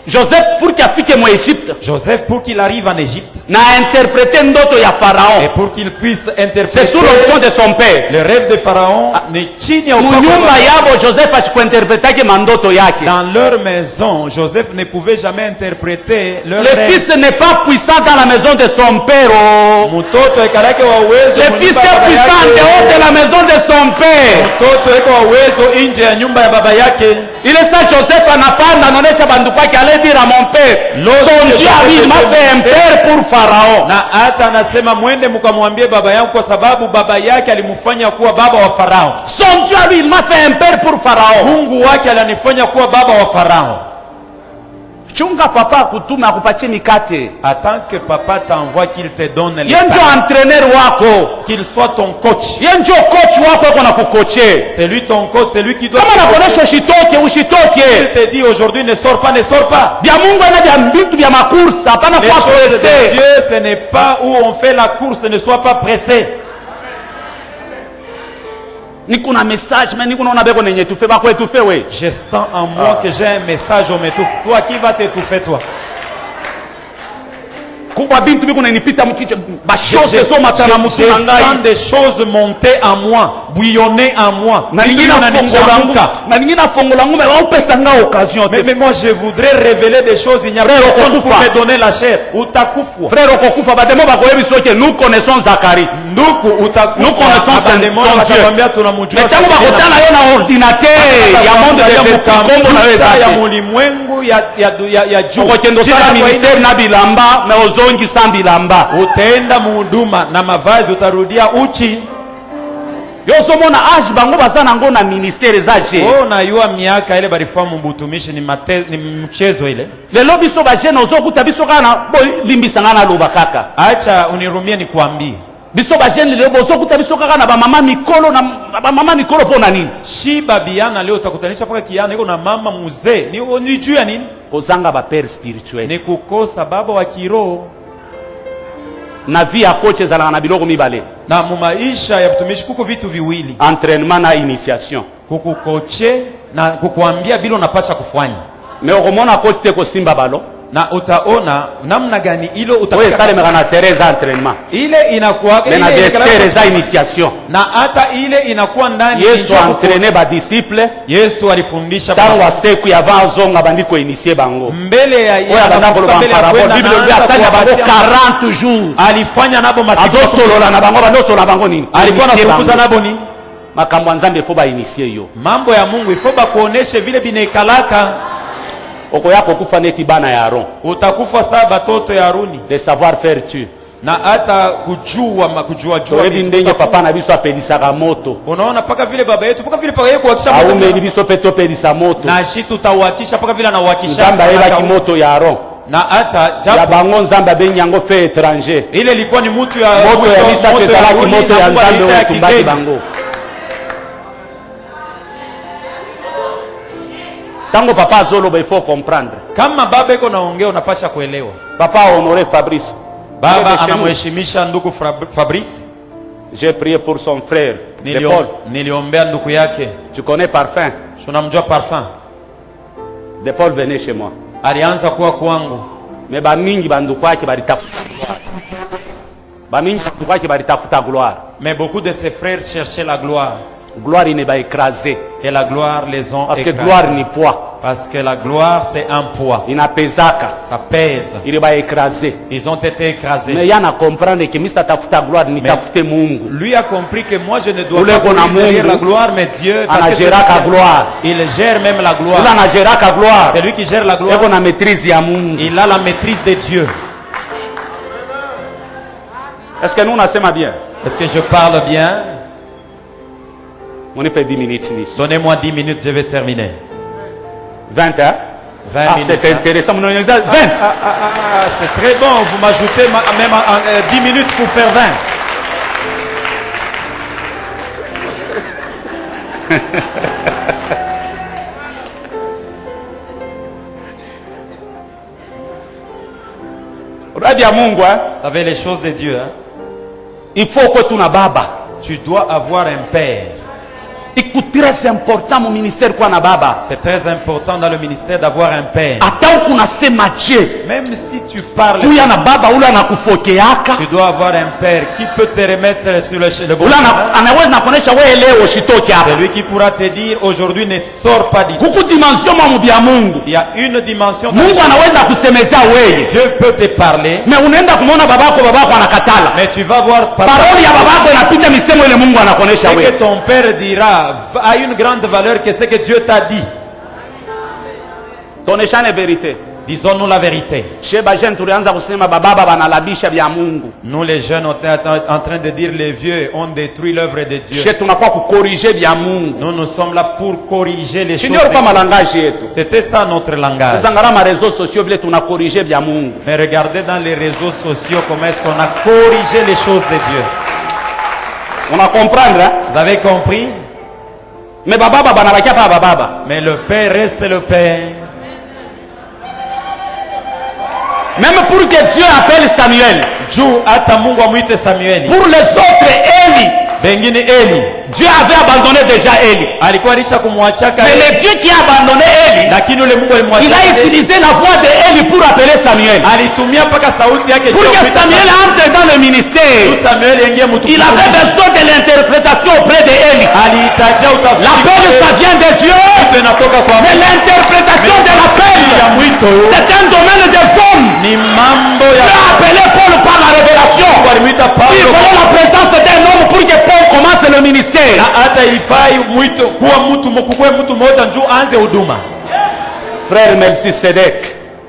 Joseph pour qu'il afike mu Egypte Joseph, pour qu'il arrive en Égypte na interpréter ndoto ya et Pharaon. pour qu'il puisse C'est interpréter sous l'onction de son père. le rêve de Pharaon, ni chini ya upako wa Munyumba baba. yabo Joseph asikuinterpretake mandoto yake. Dans leur maison, Joseph ne pouvait jamais interpréter leur Le rêve. fils n'est pas puissant dans la maison de son père. Oh. Mtoto ekalake wa uwezo Le mu fils nyumba ya est baba puissant en yake. dehors de la maison de son père. Mtoto eko wa uwezo nje ya nyumba ya baba yake. Il est ça, Joseph anapanda anaonesha bandu kwake, allait dire à mon père, L'autre son Dieu a dit, il m'a fait un père pour Pharaon. Na hata anasema mwende mkamwambie baba yangu, kwa sababu baba yake alimfanya kuwa baba wa Farao. Son Dieu a dit, il m'a fait un père pour Pharaon. Mungu wake alanifanya kuwa baba wa Farao. Chunga papa akutume akupatie mikate. Attends que papa t'envoie, qu'il te donne les Yeye ndio pains. entraîneur wako. Qu'il soit ton coach. Yeye ndio coach wako yuko na kukoche. C'est lui ton coach, c'est lui qui doit Kama te nakuonesha coacher. ushitoke, Il ushitoke. te dit aujourd'hui ne sors pas, ne sors pas. Bya Mungu ana bya vitu vya makursa, hapana Les kwa choses de presse. Dieu, ce n'est pas où on fait la course, ne sois pas pressé. Niko na message, mais niko naona beko nenye tufe bako etufe we. Je sens en moi que j'ai un message au m'étouffe. Toi, qui va t'étouffer, toi? Kubwa bintu biko nenipita mkiche ba chose Je so matana mutu na sens ngai. des choses monter en moi, bouillonner en moi. Na Vitu ningina vinanichemka. fongola ngume waupesa nga occasion te. Mais moi, je voudrais révéler des choses. Il n'y a Frère, personne pour okufa. me donner la chair. Utakufwa. Frère okokufa bademo bakoyebi soke nous connaissons Zacharie. Nduku utakufa. Nous connaissons Abandemoni son Dieu. watakwambia tunamjua. Mais tangu bakotana yo na ordinateur ya monde de vesti kombo na ya weza. mulimwengu ya juu. Okokendo Jina sala kwa ministère na bilamba na ozongi sans bilamba. utaenda muhuduma na mavazi utarudia uchi. Yo somona age bango bazana ngo na ministère zaje. Oh, unayua miaka ile barifamu mbutumishi ni mchezo ile. Lelo biso ba jeune ozokuta biso kana bo limbisa ngana loba kaka. Acha unirumie nikwambie. Biso ba jeune lelo ozokuta biso kaka na ba mama mikolo na ba mama mikolo pona nini? Shi babiana leo utakutanisha paka kiana iko na mama mzee. Ni juu ya nini? Kozanga ba père spirituel. Ni kukosa baba wa kiroho. Na vie ya coach ezalaka na biloko mibale. Na mu maisha ya mtumishi kuko vitu viwili. Entraînement na initiation. Kukukoche na kukuambia bila unapasha kufanya. Mais okomona coach te ko simba balo. Na utaona namna gani ilo Oye salemaka na terrain entraînement. ile inakuwa Mais na destere za initiation. na hata ile inakuwa ndani Yesu entraîné ba disciple. Yesu alifundisha Tango aseku ya vanzonga bandiko initier bango. mbele ya Oya bandako ba parabole Bible ndio asanya bango 40 jours. alifanya nabo masiku Azosolola na bango bandosola bango nini? alikuwa anafukuza nabo nini Makambo nzambe fo ba initier yo. mambo ya Mungu ifo bakuoneshe vile binekalaka. Oko yako kufa neti bana ya Aaron. Utakufa saa batoto ya Haruni Le savoir faire tu. na hata kujua Toyebi ndenge papa na biso apelisaka moto. unaona paka vile baba yetu paka vile paka yeye kuhakisha Aume ni biso peto pelisa moto. na shi tutauhakisha paka vile anauhakisha Nzamba yeba kimoto ya Aaron. na hata Ya japo bango nzamba benyango fe étranger. ile ilikuwa ni mtu ya Moto ya misa pezala ki Haruni moto na ya Mungu nzambe aliita ya wetumbaki kigeni. bango. Tango papa azolo il faut comprendre. Kama baba iko naongea unapasha kuelewa. Papa a honoré Fabrice. Baba anamheshimisha ndugu Fabrice. J'ai prié pour son frère de Paul. Niliombea ndugu yake. Tu connais Parfum? Tunamjua Parfum. De Paul venait chez moi. Alianza kuwa kwangu. Mais bamingi banduku yake balitafuta. Bamingi banduku yake balitafuta gloire. Mais beaucoup de ses frères cherchaient la gloire. Gloire il ne va écraser. Et la gloire les ont Parce que écrasés. gloire ni poids. Parce que la gloire c'est un poids. Inapezaka. Ça pèse. Il va écraser. Ils ont été écrasés. Mais yana comprendre que misa tafuta gloire ni tafute Mungu. Lui a compris que moi je ne dois Ule pas kona courir derrière Mungu, la gloire, mais Dieu, parce que Anageraka gloire. il gère même la gloire. Ula anageraka gloire. C'est lui qui gère la gloire. Eko na maîtrise ya Mungu. Il a la maîtrise de Dieu. Est-ce que nous nasema bien? Est-ce que je parle bien? On est fait 10 minutes. Donnez-moi 10 minutes, je vais terminer. 20 hein? 20 Ah, minutes. c'est intéressant. 20. C'est très bon. Vous m'ajoutez même 10 minutes pour faire 20. Radi ya Mungu hein? Vous savez les choses de Dieu. Hein? Il faut que tu na baba. Tu dois avoir un père. Écoute, très important mon ministère kwa na baba. C'est très important dans le ministère d'avoir un père. Hata kuna sema je. Même si tu parles, Uya na baba ula anakufokeaka. tu dois avoir un père qui peut te remettre sur le bon Ula chemin. anaweza nakuonesha wewe leo shitoke hapa. C'est lui qui pourra te dire aujourd'hui ne sors pas d'ici. Huku dimension mamu bya Mungu. Il y a une dimension dans Mungu anaweza kusemezea wewe. Dieu peut te parler, Mais unaenda kumuona babako anakatala. mais tu vas voir Parole ya babako inapita misemo ile Mungu anakuonesha ce que wewe. ton père dira a une grande valeur que ce que Dieu t'a dit. Toneshane vérité. Disons-nous la vérité. Sheba jeune tulianza kusema bababa banalabisha vya Mungu. Nous les jeunes, on est en train de dire les vieux ont détruit l'œuvre de Dieu. She tunakuwa kukorije vya Mungu. Nous sommes là pour corriger les choses. Shinyo kama langage yetu. C'était ça notre langage. Zangala ma réseaux sociaux vile tunakorije vya Mungu. Mais regardez dans les réseaux sociaux comment est-ce qu'on a corrigé les choses de Dieu. On a comprendre hein? Vous avez compris? Mais bababa banabakia pa bababa. Mais le Père reste le Père. Même pour que Dieu appelle Samuel. Dieu hata Mungu amuite Samueli. Pour les autres Eli. Bengine Eli. Dieu avait abandonné déjà Eli. Alikuwa alisha kumwachaka Mais Eli. le Dieu qui a abandonné Eli, Lakini ule Mungu il a alimwachaka Eli. utilisé la voix de Eli pour appeler Samuel. Alitumia mpaka sauti yake Pour Dieu que kuita Samuel entre dans le ministère. Samuel ingie mtukufu. Il avait besoin de l'interprétation auprès de Eli. Alihitajia utafsiri. L'appel, ça vient de Dieu. Inatoka kwa Mais l'interprétation de l'appel, ya mwito c'est un domaine de forme. ni mambo Dieu ya a appelé Paul par la révélation. alimuita Il Paulo. fallait la présence d'un homme pour que Paul commence le Na ministère. hata ilifai mwito kuwa mtu mkukue mtu mmoja njoo aanze huduma. Frère Melchisedec,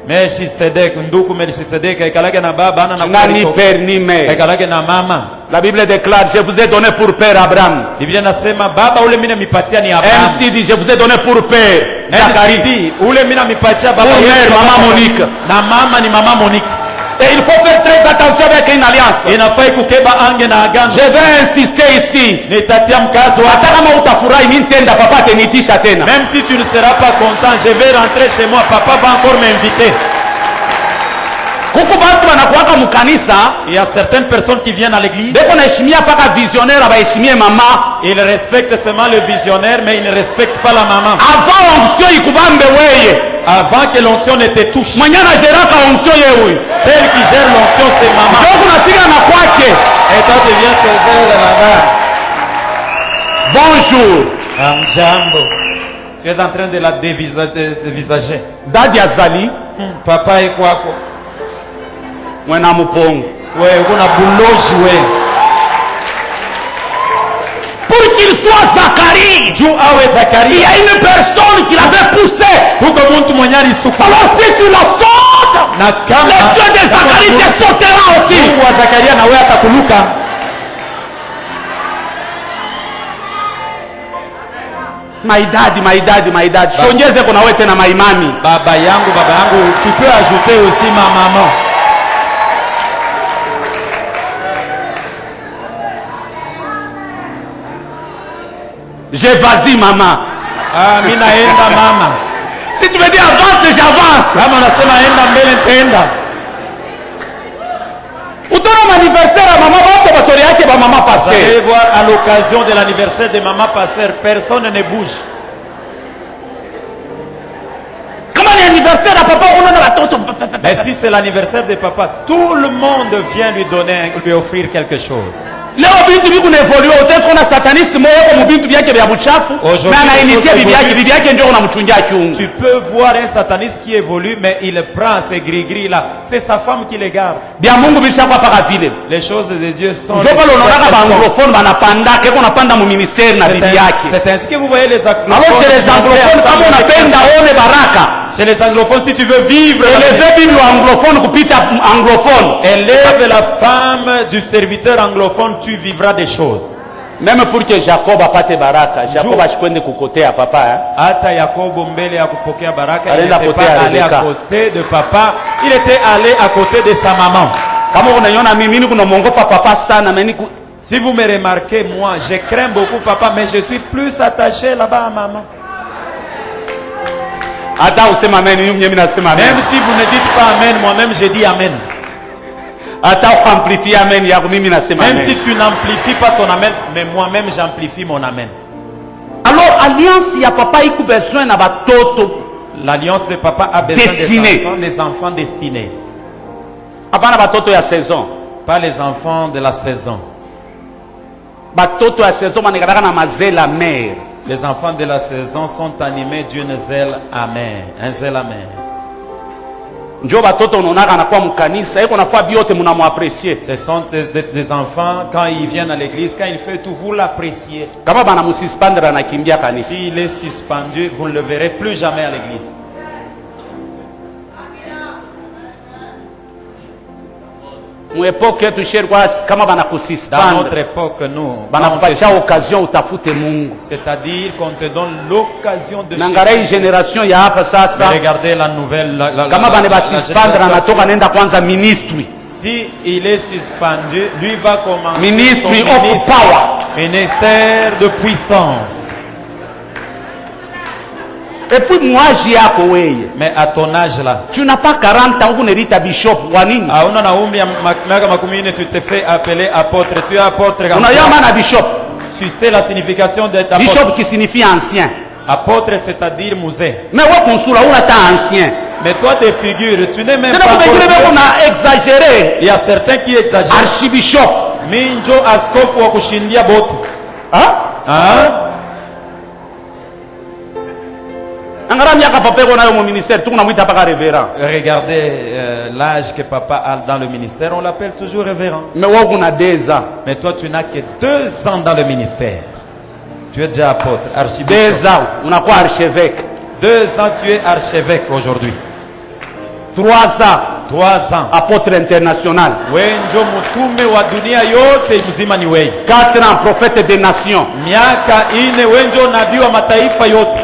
Melchisedek, ndugu Melchisedek aikalake na baba ana n'a ni père ni mère. aikalake na mama. La Bible déclare, je vous ai donné pour père Abraham. Biblia nasema baba ule mimi namipatia ni Abraham. MC dit, je vous ai donné pour père Zacharie. NCD ule mimi namipatia baba Pour yetu, mère, baba maman Monique. Monique. Na mama ni mama Monique. Et il faut faire très attention avec une alliance. Inafai kukeba ange na agano. Je vais insister ici. Nitatia mkazo hata Hata kama utafurahi nitenda papa ataniitisha tena. même si tu ne seras pas content, je vais rentrer chez moi, papa va encore m'inviter. Huku bantu wanakuwaka mkanisa, Il y a certaines personnes qui viennent à l'église, beko naheshimia paka visionnaire abaheshimie mama. ils respectent seulement le visionnaire mais ils ne respectent pas la maman. Avant onction ikubambe weye. Avant que l'onction ne te touche. Mwenye anajeraka onction ye huyu. Celle qui gère l'onction, c'est maman. Ndio kunatika na kwake. Et toi, tu viens chez elle là-bas. Bonjour. Jambo. Tu es en train de la dévisager. Dadi azali. Papa est quoi? Mwena mupongo. Ouais, on a bouloji, ouais. Pour qu'il soit Zacharie, Dieu a Zacharie. il y a une personne qui l'avait poussé. Tout le monde monyari souka. Alors si tu le sautes, le Dieu de Zacharie te sautera aussi. Mungu wa Zakaria na wewe atakuluka. Maidadi. Shongeze kuna wewe tena maimami. Baba yangu, tu peux ajouter aussi ma maman. Je vas-y maman. Ah, mimi naenda mama. Si tu me dis avance, j'avance. Kama unasema enda mbele nitaenda. Utona anniversaire à maman wote batori yake ba maman Vous pasteur. allez voir à l'occasion de l'anniversaire de maman pasteur, personne ne bouge. Kama ni anniversaire à papa unaona watoto. Mais si c'est l'anniversaire de papa, tout le monde vient lui offrir quelque chose. Leo bintu biku na evolue utekona sataniste moyo kwa bintu vyake vya buchafu na anainisia bibi yake ndio unamchungia kiungu. Tu peux voir un sataniste qui évolue mais il prend ces gris là, c'est sa femme qui les garde. Bia Mungu bishakwa paka vile. Les choses de Dieu sont Ndio pale unaona ba anglophone banapanda keko napanda mu ministère na bibi yake. C'est ainsi que vous voyez les anglophones. Alors chez les anglophones kama unapenda one baraka. Chez les anglophones, si tu veux vivre, élève bibi anglophone kupita anglophone. Élève la femme du serviteur anglophone, tu vivras des choses. Même pour que Jacob apate baraka, Jacob ashikwende kukotea papa. Hata Yakobo mbele ya kupokea baraka, il n'était pas allé à côté de papa, il était allé à côté de sa maman. Kama unaiona mimi kuna mongopa papa sana mimi. Si vous me remarquez, moi, je crains beaucoup papa, mais je suis plus attaché là-bas à maman. Hata usema amen, mimi nasema amen. Même si vous ne dites pas amen, moi-même je dis amen. Hata amplifie amen yako mimi nasema amen. Même si tu n'amplifies pas ton amen, mais moi-même j'amplifie mon amen. Alors alliance ya papa iko besoin na batoto. L'alliance de papa a besoin des enfants destinés. Hapana batoto ya saison. Pas les enfants de la saison. Batoto ya saison manekataka na mazela mère. Les enfants de la saison sont animés d'une zèle amère, un zèle amer. Ndio batoto unaona anakuwa mkanisa, iko nafaa biote mnamuapprécier. Ce sont des enfants quand ils viennent à l'église, quand il fait tout, vous l'appréciez. Kama bana musispandra anakimbia kanisa. S'il est suspendu, vous ne le verrez plus jamais à l'église. Dans notre époque, nous, c'est-à-dire qu'on te donne l'occasion de regarder la nouvelle. Si il est suspendu, lui va commencer ministère de puissance. Et puis moi j'y ai. Mais à ton âge là, tu n'as pas 40 ans, vous n'êtes pas bishop. Tu te fais appeler apôtre. Tu es apôtre. Bishop. Tu sais la signification d'être apôtre. Bishop qui signifie ancien. Apôtre c'est-à-dire musée. Mais ancien. Mais toi tes figures, tu n'es même pas on a exagéré. Il y a certains qui exagèrent. Archibishop. Minjo askofu wa kushindia bote. Hein? Regardez l'âge que papa a dans le ministère, on l'appelle toujours révérend. Mais toi tu n'as que 2 ans dans le ministère. Tu es déjà apôtre, archibishop. 2 ans, on a quoi archevêque? 2 ans tu es archevêque aujourd'hui. 3 ans. 3 ans. Apôtre international. 4 ans prophète des nations.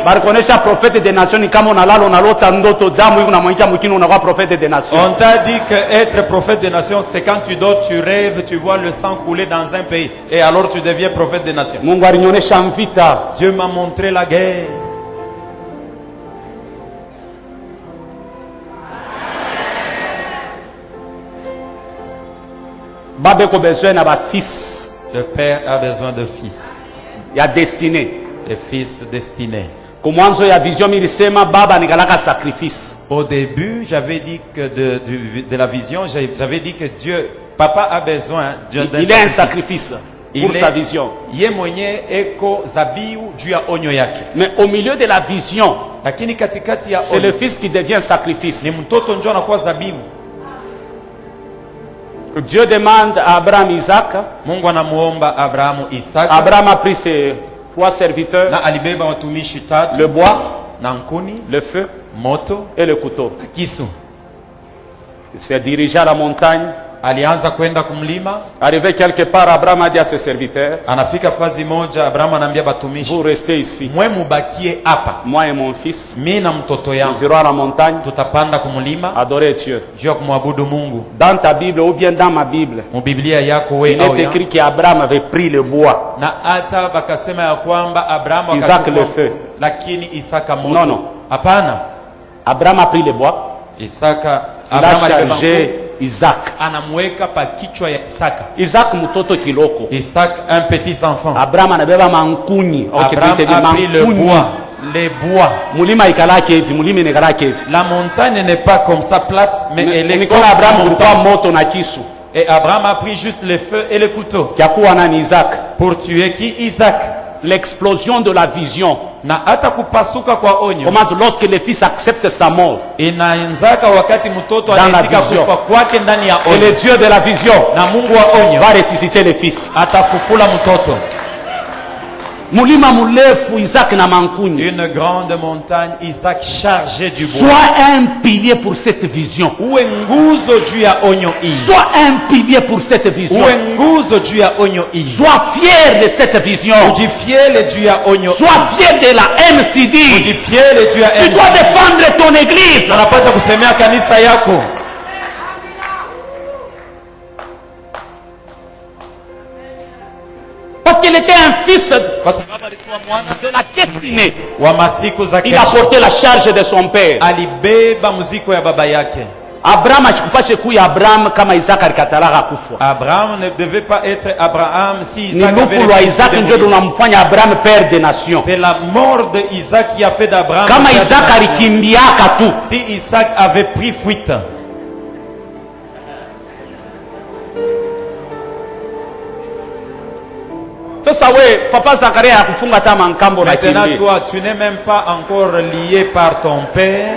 Barikonesha prophète des nations ni kama unalala unalota ndoto damu yuko unamwingia mwingine unakuwa prophète des nations. On t'a dit que être prophète des nations c'est quand tu dors, tu rêves, tu vois le sang couler dans un pays et alors tu deviens prophète des nations. Mungu alinionyesha vita. Dieu m'a montré la guerre. Fils. Le père a besoin de fils. Il y a destiné. Les fils destinés. Kumwanzo ya vision milisema baba nikalaka sacrifice. Au début, j'avais dit que de la vision, j'avais dit que Dieu, papa a besoin d'un Il est un sacrifice pour sa vision. Ye mwenye eko zabiu juu ya onyo yake. Mais au milieu de la vision, Lakini katikati ya c'est onyo, le fils qui devient sacrifice. ni mtoto ndio anakuwa zabibu. Dieu demande à Abraham, Isaac. Mungu anamuomba Abrahamu Isaka. Abraham a pris ses 3 serviteurs, Na alibeba watumishi tatu, le bois, na nkuni, le feu moto, et le couteau. na kisu. Il s'est dirigé à la montagne. Alianza kwenda kumlima. Arrivé quelque part, Abraham a dit à ses serviteurs, Anafika fazi moja, Abrahamu anaambia batumishi, vous restez ici. mwe mubakie hapa. Moi et mon fils, Mimi na mtoto nous yangu irons à la montagne tutapanda kumlima adorer Dieu. juu ya kumwabudu Mungu. Dans ta Bible ou bien dans ma Bible, Mu Biblia yako we il au est ya. écrit qu'Abraham avait pris le bois. Na hata bakasema ya kwamba Abrahamu Isaac akachukua, le feu. lakini Isaka moto. Non, non. Hapana. Abraham a pris le bois. Isaka, Il a Abrahamu alibeba chargé Isaac. anamweka pa kichwa ya Isaka. Isaac mtoto kiloko. Isaac, un petit enfant. Abraham anabeba mankuni. Abraham a pris le bois, les bois. Mulima ikalake hivi, mulima ikalake hivi. La montagne n'est pas comme ça plate, mais elle est comme Nikola ça Abraham kulikuwa montagne. moto na kisu. Et Abraham a pris juste le feu et le couteau Kia kuwa nani Isaac. pour tuer qui? Isaac. L'explosion de la vision Na hata kupasuka kwa onyo commence lorsque le fils accepte sa mort. inaanzaka wakati mtoto Dans la anatika vision. kufa kwake ndani ya Et le onyo, Dieu de la vision na Mungu wa onyo va ressusciter le fils. atafufula mtoto. Mulima murefu Isaac na mankuni. Une grande montagne, Isaac chargé du bois. Sois un pilier pour cette vision. Uwe nguzo juu ya onyo hii. Sois un pilier pour cette vision. Uwe nguzo juu ya onyo hii. Sois fier de cette vision. Ujifiele juu ya onyo hii. Sois fier de la MCD. Ujifiele juu ya Tu dois défendre ton église. unapaswa kusemea kanisa yako. Parce qu'il était un fils Kwa sababu alikuwa mwana de la destinée. wa masiku za Il a kesho. porté la charge de son père. Alibeba mzigo ya baba yake. Abraham ashikupashe kuya Abraham kama Isaac alikatalaka kufa. Abraham ne devait pas être Abraham si Ni Isaac lufu lwa avait Isaac ndio tunamfanya Abraham père des nations. C'est la mort de Isaac qui a fait d'Abraham. Kama le père Isaac des nations. alikimbiaka tu. Si Isaac avait pris fuite, Sasa we papa Zakaria hakufunga hata mankambo na maintenant kimbia. toi, tu n'es même pas encore lié par ton père.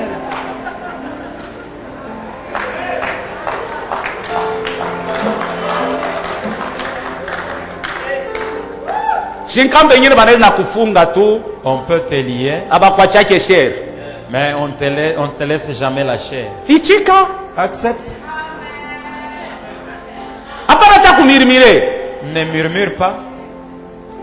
Shinkambe nyingine banaweza na kufunga tu On peut te lier, abakwachake share. mais on te laisse jamais la chair. Ichika Accepte. hapana hata kumirimire. Ne murmure pas.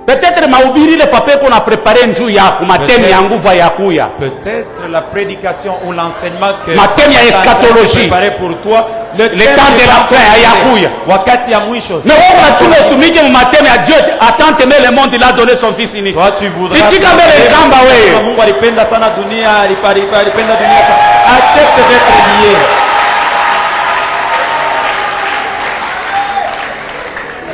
Peut-être mahubiri le papa qu'on a préparé njuu yako matemi ya nguvu ya kuya. Peut-être la prédication ou l'enseignement que Matemi ya eschatologie. préparé pour toi, le temps de la fin hayakuya. wakati ya mwisho. Mais wewe unachunga utumike mu matemi ya Dieu attente mais le monde il a donné son fils unique. Toi tu voudras. Ichika mbele kamba wewe. Mungu alipenda sana dunia, alipenda dunia sana. Accepte d'être lié.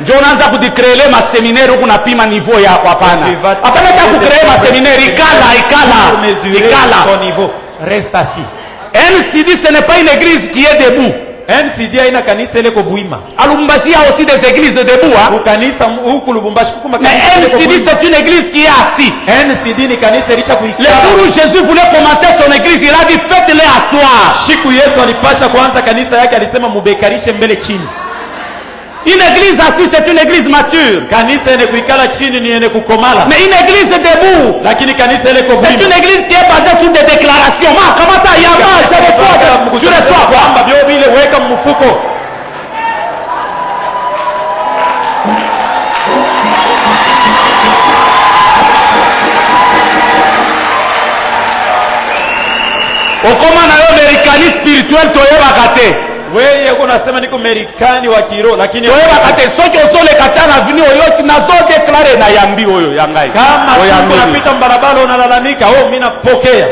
Ndio unaanza kudikrele maseminaire huku napima niveau yako hapana. Hapana hata kukrele maseminaire ikala. Mesurer ton niveau. Reste assis. MCD ce n'est pas une église qui est debout. MCD haina kanisa ile kubuima. À Lubumbashi il y a aussi des églises debout hein. Kanisa huku Lubumbashi kuko Mais makanisa ile MCD kubuima. c'est une église qui est assise. MCD ni kanisa licha Le kuikaa. jour où Jésus voulait commencer son église, il a dit faites-les asseoir. Siku Yesu alipasha kuanza kanisa yake alisema mubekarishe mbele chini. Une église assise c'est une église mature. Kanisa ene kuikala chini ni ene kukomala. Mais une église debout, Lakini kanisa ile c'est kubuima. une église qui est basée sur des déclarations. Ma kamata yama, je le crois, tu le sois quoi. kwamba vyo vile weka mfuko. Okoma na yo americani spirituel toyebaka te. Wewe yako unasema niko Amerikani wa kiroho lakini Toyebaka te soki ozolekata na vini oyo nazodeklare na yambi oyo yangai. kama Oyambi. tuko napita mbarabara unalalamika, oh mimi napokea.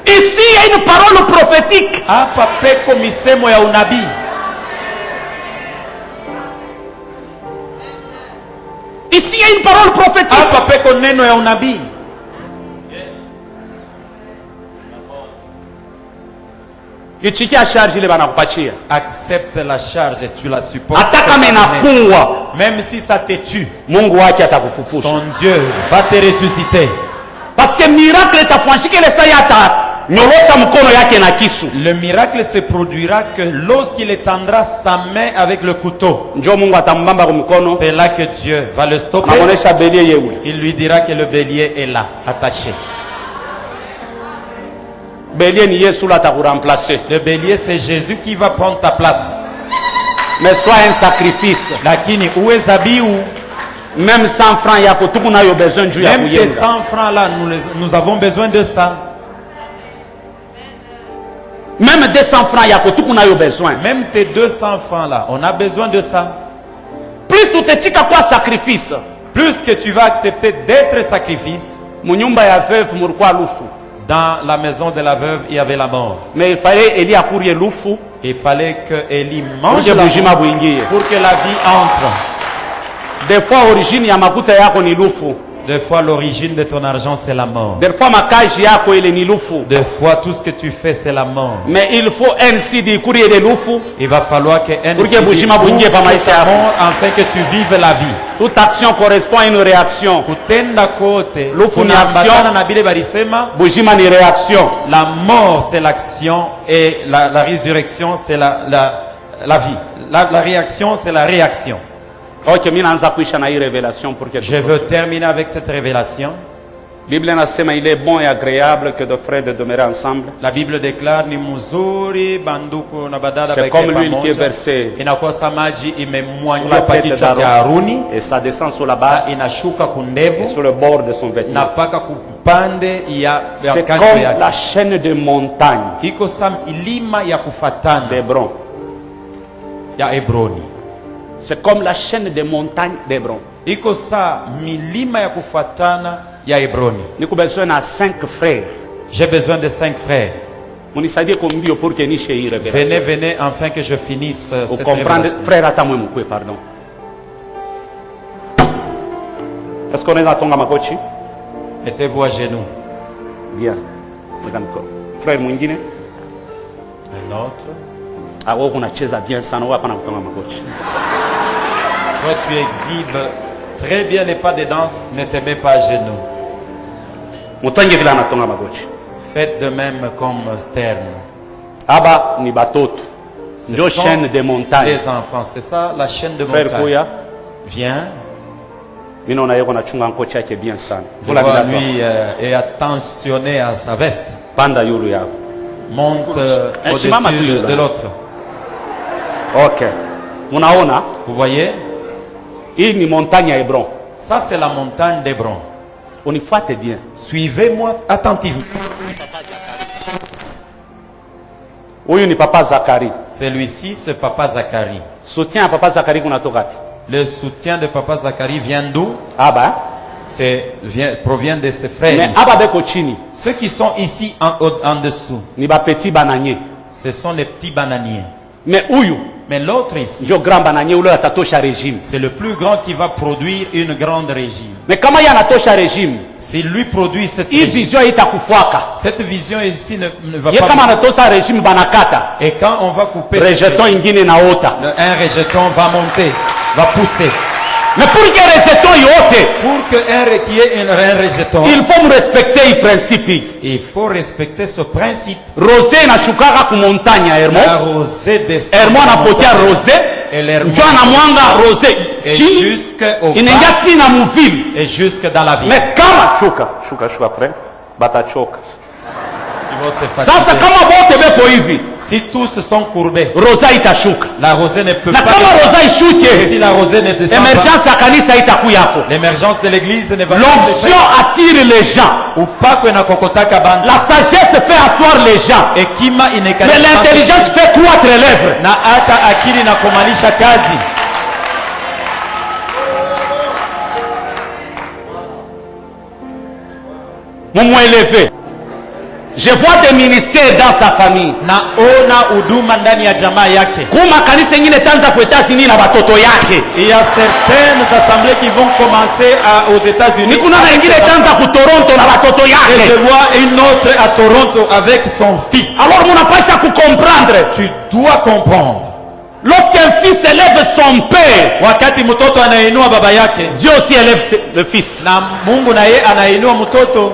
Ici il y a une parole prophétique. Hapa peko misemo ya unabii. Ici il y a une parole prophétique. Hapa peko neno ya unabii. ichikia charge ile banakupatia. Accepte la charge et tu la supportes. Hata kama inakuwa, même si ça te tue, Mungu wake atakufufusha. son Dieu va te ressusciter. Parce que miracle itafanyika ile saa yata nyorosha mkono yake na kisu. Le miracle se produira que lorsqu'il étendra sa main avec le couteau. Njoo Mungu atambamba kwa mkono. C'est là que Dieu va le stopper. Anaonesha bélier yewe. Il lui dira que le bélier est là, attaché. Bélier ni Yesu la takuremplacer. Le bélier, c'est Jésus qui va prendre ta place. Mais soit un sacrifice. Lakini uwe zabihu. Même 100 francs yako tuko nayo besoin juu ya Même tes 100 francs là, nous avons besoin de ça. Même 200 francs yako tuko nayo besoin. Même tes 200 francs là, on a besoin de ça. Plus utatika kwa sacrifice, plus que tu vas accepter d'être sacrifice. Munyumba ya veuve mulikuwa lufu. Dans la maison de la veuve, il y avait la mort. Mais il fallait Élie accourir lufu. Il fallait que Élie mange la pour que la vie entre. Des fois origine ya makuta yako ni lufu. Des fois l'origine de ton argent c'est la mort. Des fois makaji yako ile ni lufu. Des fois tout ce que tu fais c'est la mort. Mais il faut un sidi courir de lufu. Il va falloir que un sidi afin que tu vives la vie. Toute action correspond à une réaction. Kutenda kote. Lufu ni action. Na Biblia barisema. Bujima ni réaction. La mort c'est l'action et la résurrection c'est la vie. La réaction c'est la réaction. Okay, révélation pour je veux terminer avec cette révélation. Bible nasema il est bon et agréable que deux frères de demeurer ensemble. La Bible déclare ni mzuri banduku na badala c'est comme l'huile qui est versée inakosa maji imemwanywa pa kichwa cha Haruni et ça descend sur la barbe inashuka kundevu sur le bord de son vêtement. Na paka kupande ya c'est comme la chaîne de montagne. Iko sam ilima ya kufatana d'Hébron. Ya Hebroni. C'est comme la chaîne de montagnes d'Hébron. Iko sa milima ya kufatana ya Hebroni. Niko besoin na 5 frères. J'ai besoin de 5 frères. Munisaidie kumbio pour que nishe hii révélation. Venez afin que je finisse cette révélation. Frère hata mwe mkwe, pardon. Est-ce qu'on est à tonga makochi? Mettez-vous à genoux. Bien. Frère mwingine? Un autre. Ah, wewe unacheza bien sana, wewe hapana kutonga makochi. Toi tu exhibes très bien les pas de danse, ne te mets pas à genoux. Mutange vile anatonga makochi. Faites de même comme Stern. Aba ni batoto. Ndio chaîne de montagne. Les enfants, c'est ça la chaîne de montagne. Frère Kuya, viens. Mimi naona yeye anachunga kochi yake bien sana. Lui est attentionné à sa veste. Panda yulu yako. Monte au-dessus de l'autre. Ok. Unaona? Vous voyez? Hii ni montagne ya Hébron. Ça c'est la montagne d'Hébron. Unifuate bien. Suivez-moi attentivement. Huyu ni papa Zakari. Celui-ci c'est papa Zakari. Soutien à papa Zakari kunatoka wapi? Le soutien de papa Zakari vient d'où? Aba. Provient de ses frères. Mais aba beko chini. Ceux qui sont ici en dessous. Ni ba petit bananier. Ce sont les petits bananiers. Mais huyu. Mais l'autre ici, c'est le plus grand qui va produire une grande régime. Mais comment il y a un régime? S'il lui produit cette vision, cette vision ici ne va pas. Régime et quand on va couper un rejeton va monter, va pousser. Mais pour que qu'il y ait un rejeton, il faut respecter le principe. Il faut respecter ce principe. Rosé na chukaka ku montagne ya Hermon. La rosée descend. Hermon anapotea rosé. Et l'hermon. Njoo mwanga rosé. Et jusqu'au inaingia na muvili. Et jusque dans la vie. Mais kama shuka frère, batachoka. Sasa kama bote beko hivi, si tous sont courbés, rosa itashuka. La rosée ne peut pas. Kama rosa ishuke, si la rosée ne descend pas, émergence ya kanisa itakuyako. L'émergence de l'église ne va pas. L'onction attire les gens. Ou pas que na kokotaka bande. La sagesse fait asseoir les gens. Et kima inekali. Mais l'intelligence fait croître l'œuvre. Na hata akili na kumalisha kazi. Mumu élevé. Je vois des ministères dans sa famille. naona huduma ndani ya jamaa yake. Kuma kanisa ingine tanza kwa États-Unis na watoto yake. Il y a certaines assemblées qui vont commencer aux États-Unis. Nikuna na ingine tanza ku Toronto na watoto Et yake. je vois une autre à Toronto avec son fils. Alors munapasha ku comprendre. Tu dois comprendre. Lorsqu'un fils élève son père, Wakati mtoto anainua baba yake, Dieu aussi élève le fils. na Mungu na yeye anainua mtoto.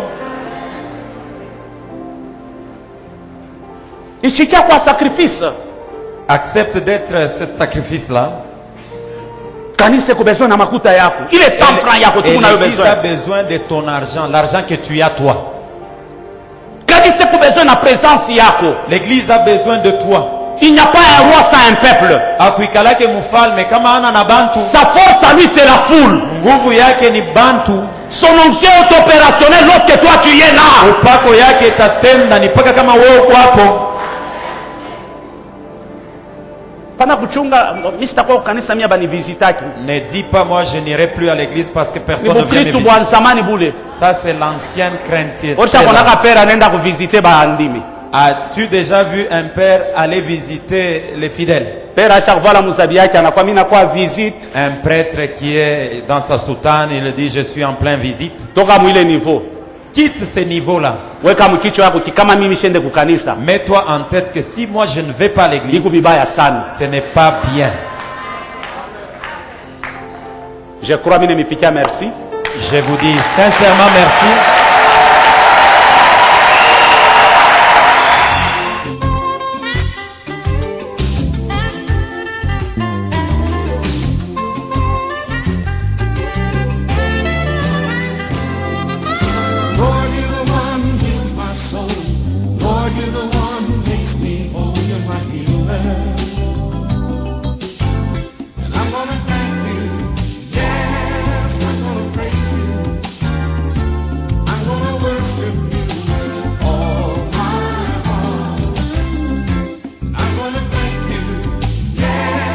Ishikia kwa sacrifice. Accepte d'être cet sacrifice-là. Kanisa iko besoin na makuta yako. Ile 100 francs yako tu unayo L'Église a besoin. besoin de ton argent, l'argent que tu as toi. Kanisa iko besoin na présence yako. L'Église a besoin de toi. Il n'y a pas un roi sans un peuple. Akuikalake mfalme kama ana na bantu, Sa force à lui c'est la foule. nguvu yake ni bantu. Son onction est opérationnelle lorsque toi tu y es là. Upako yake itatenda ni paka kama wewe kwako. Pana kuchunga mimi sitakuwa kanisa mimi bani visitaki. Ne dis pas moi je n'irai plus à l'église parce que Ni personne ne vient me Kristo visiter. bwana samani bule. Ça c'est l'ancienne crainte. Ocha konaka pera nenda kuvisiter ba andimi. As-tu déjà vu un père aller visiter les fidèles? Pera acha kuvala muzabi yake anakuwa mimi nakuwa visite. Un prêtre qui est dans sa soutane, il dit je suis en plein visite. Toka mwile niveau. Quitte ce niveau-là. Weka mkicho yako kama mimi shende kukanisa. Mets-toi en tête que si moi je ne vais pas à l'église, Iko vibaya sana. ce n'est pas bien. Je crois mimi nimepikia merci. Je vous dis sincèrement merci.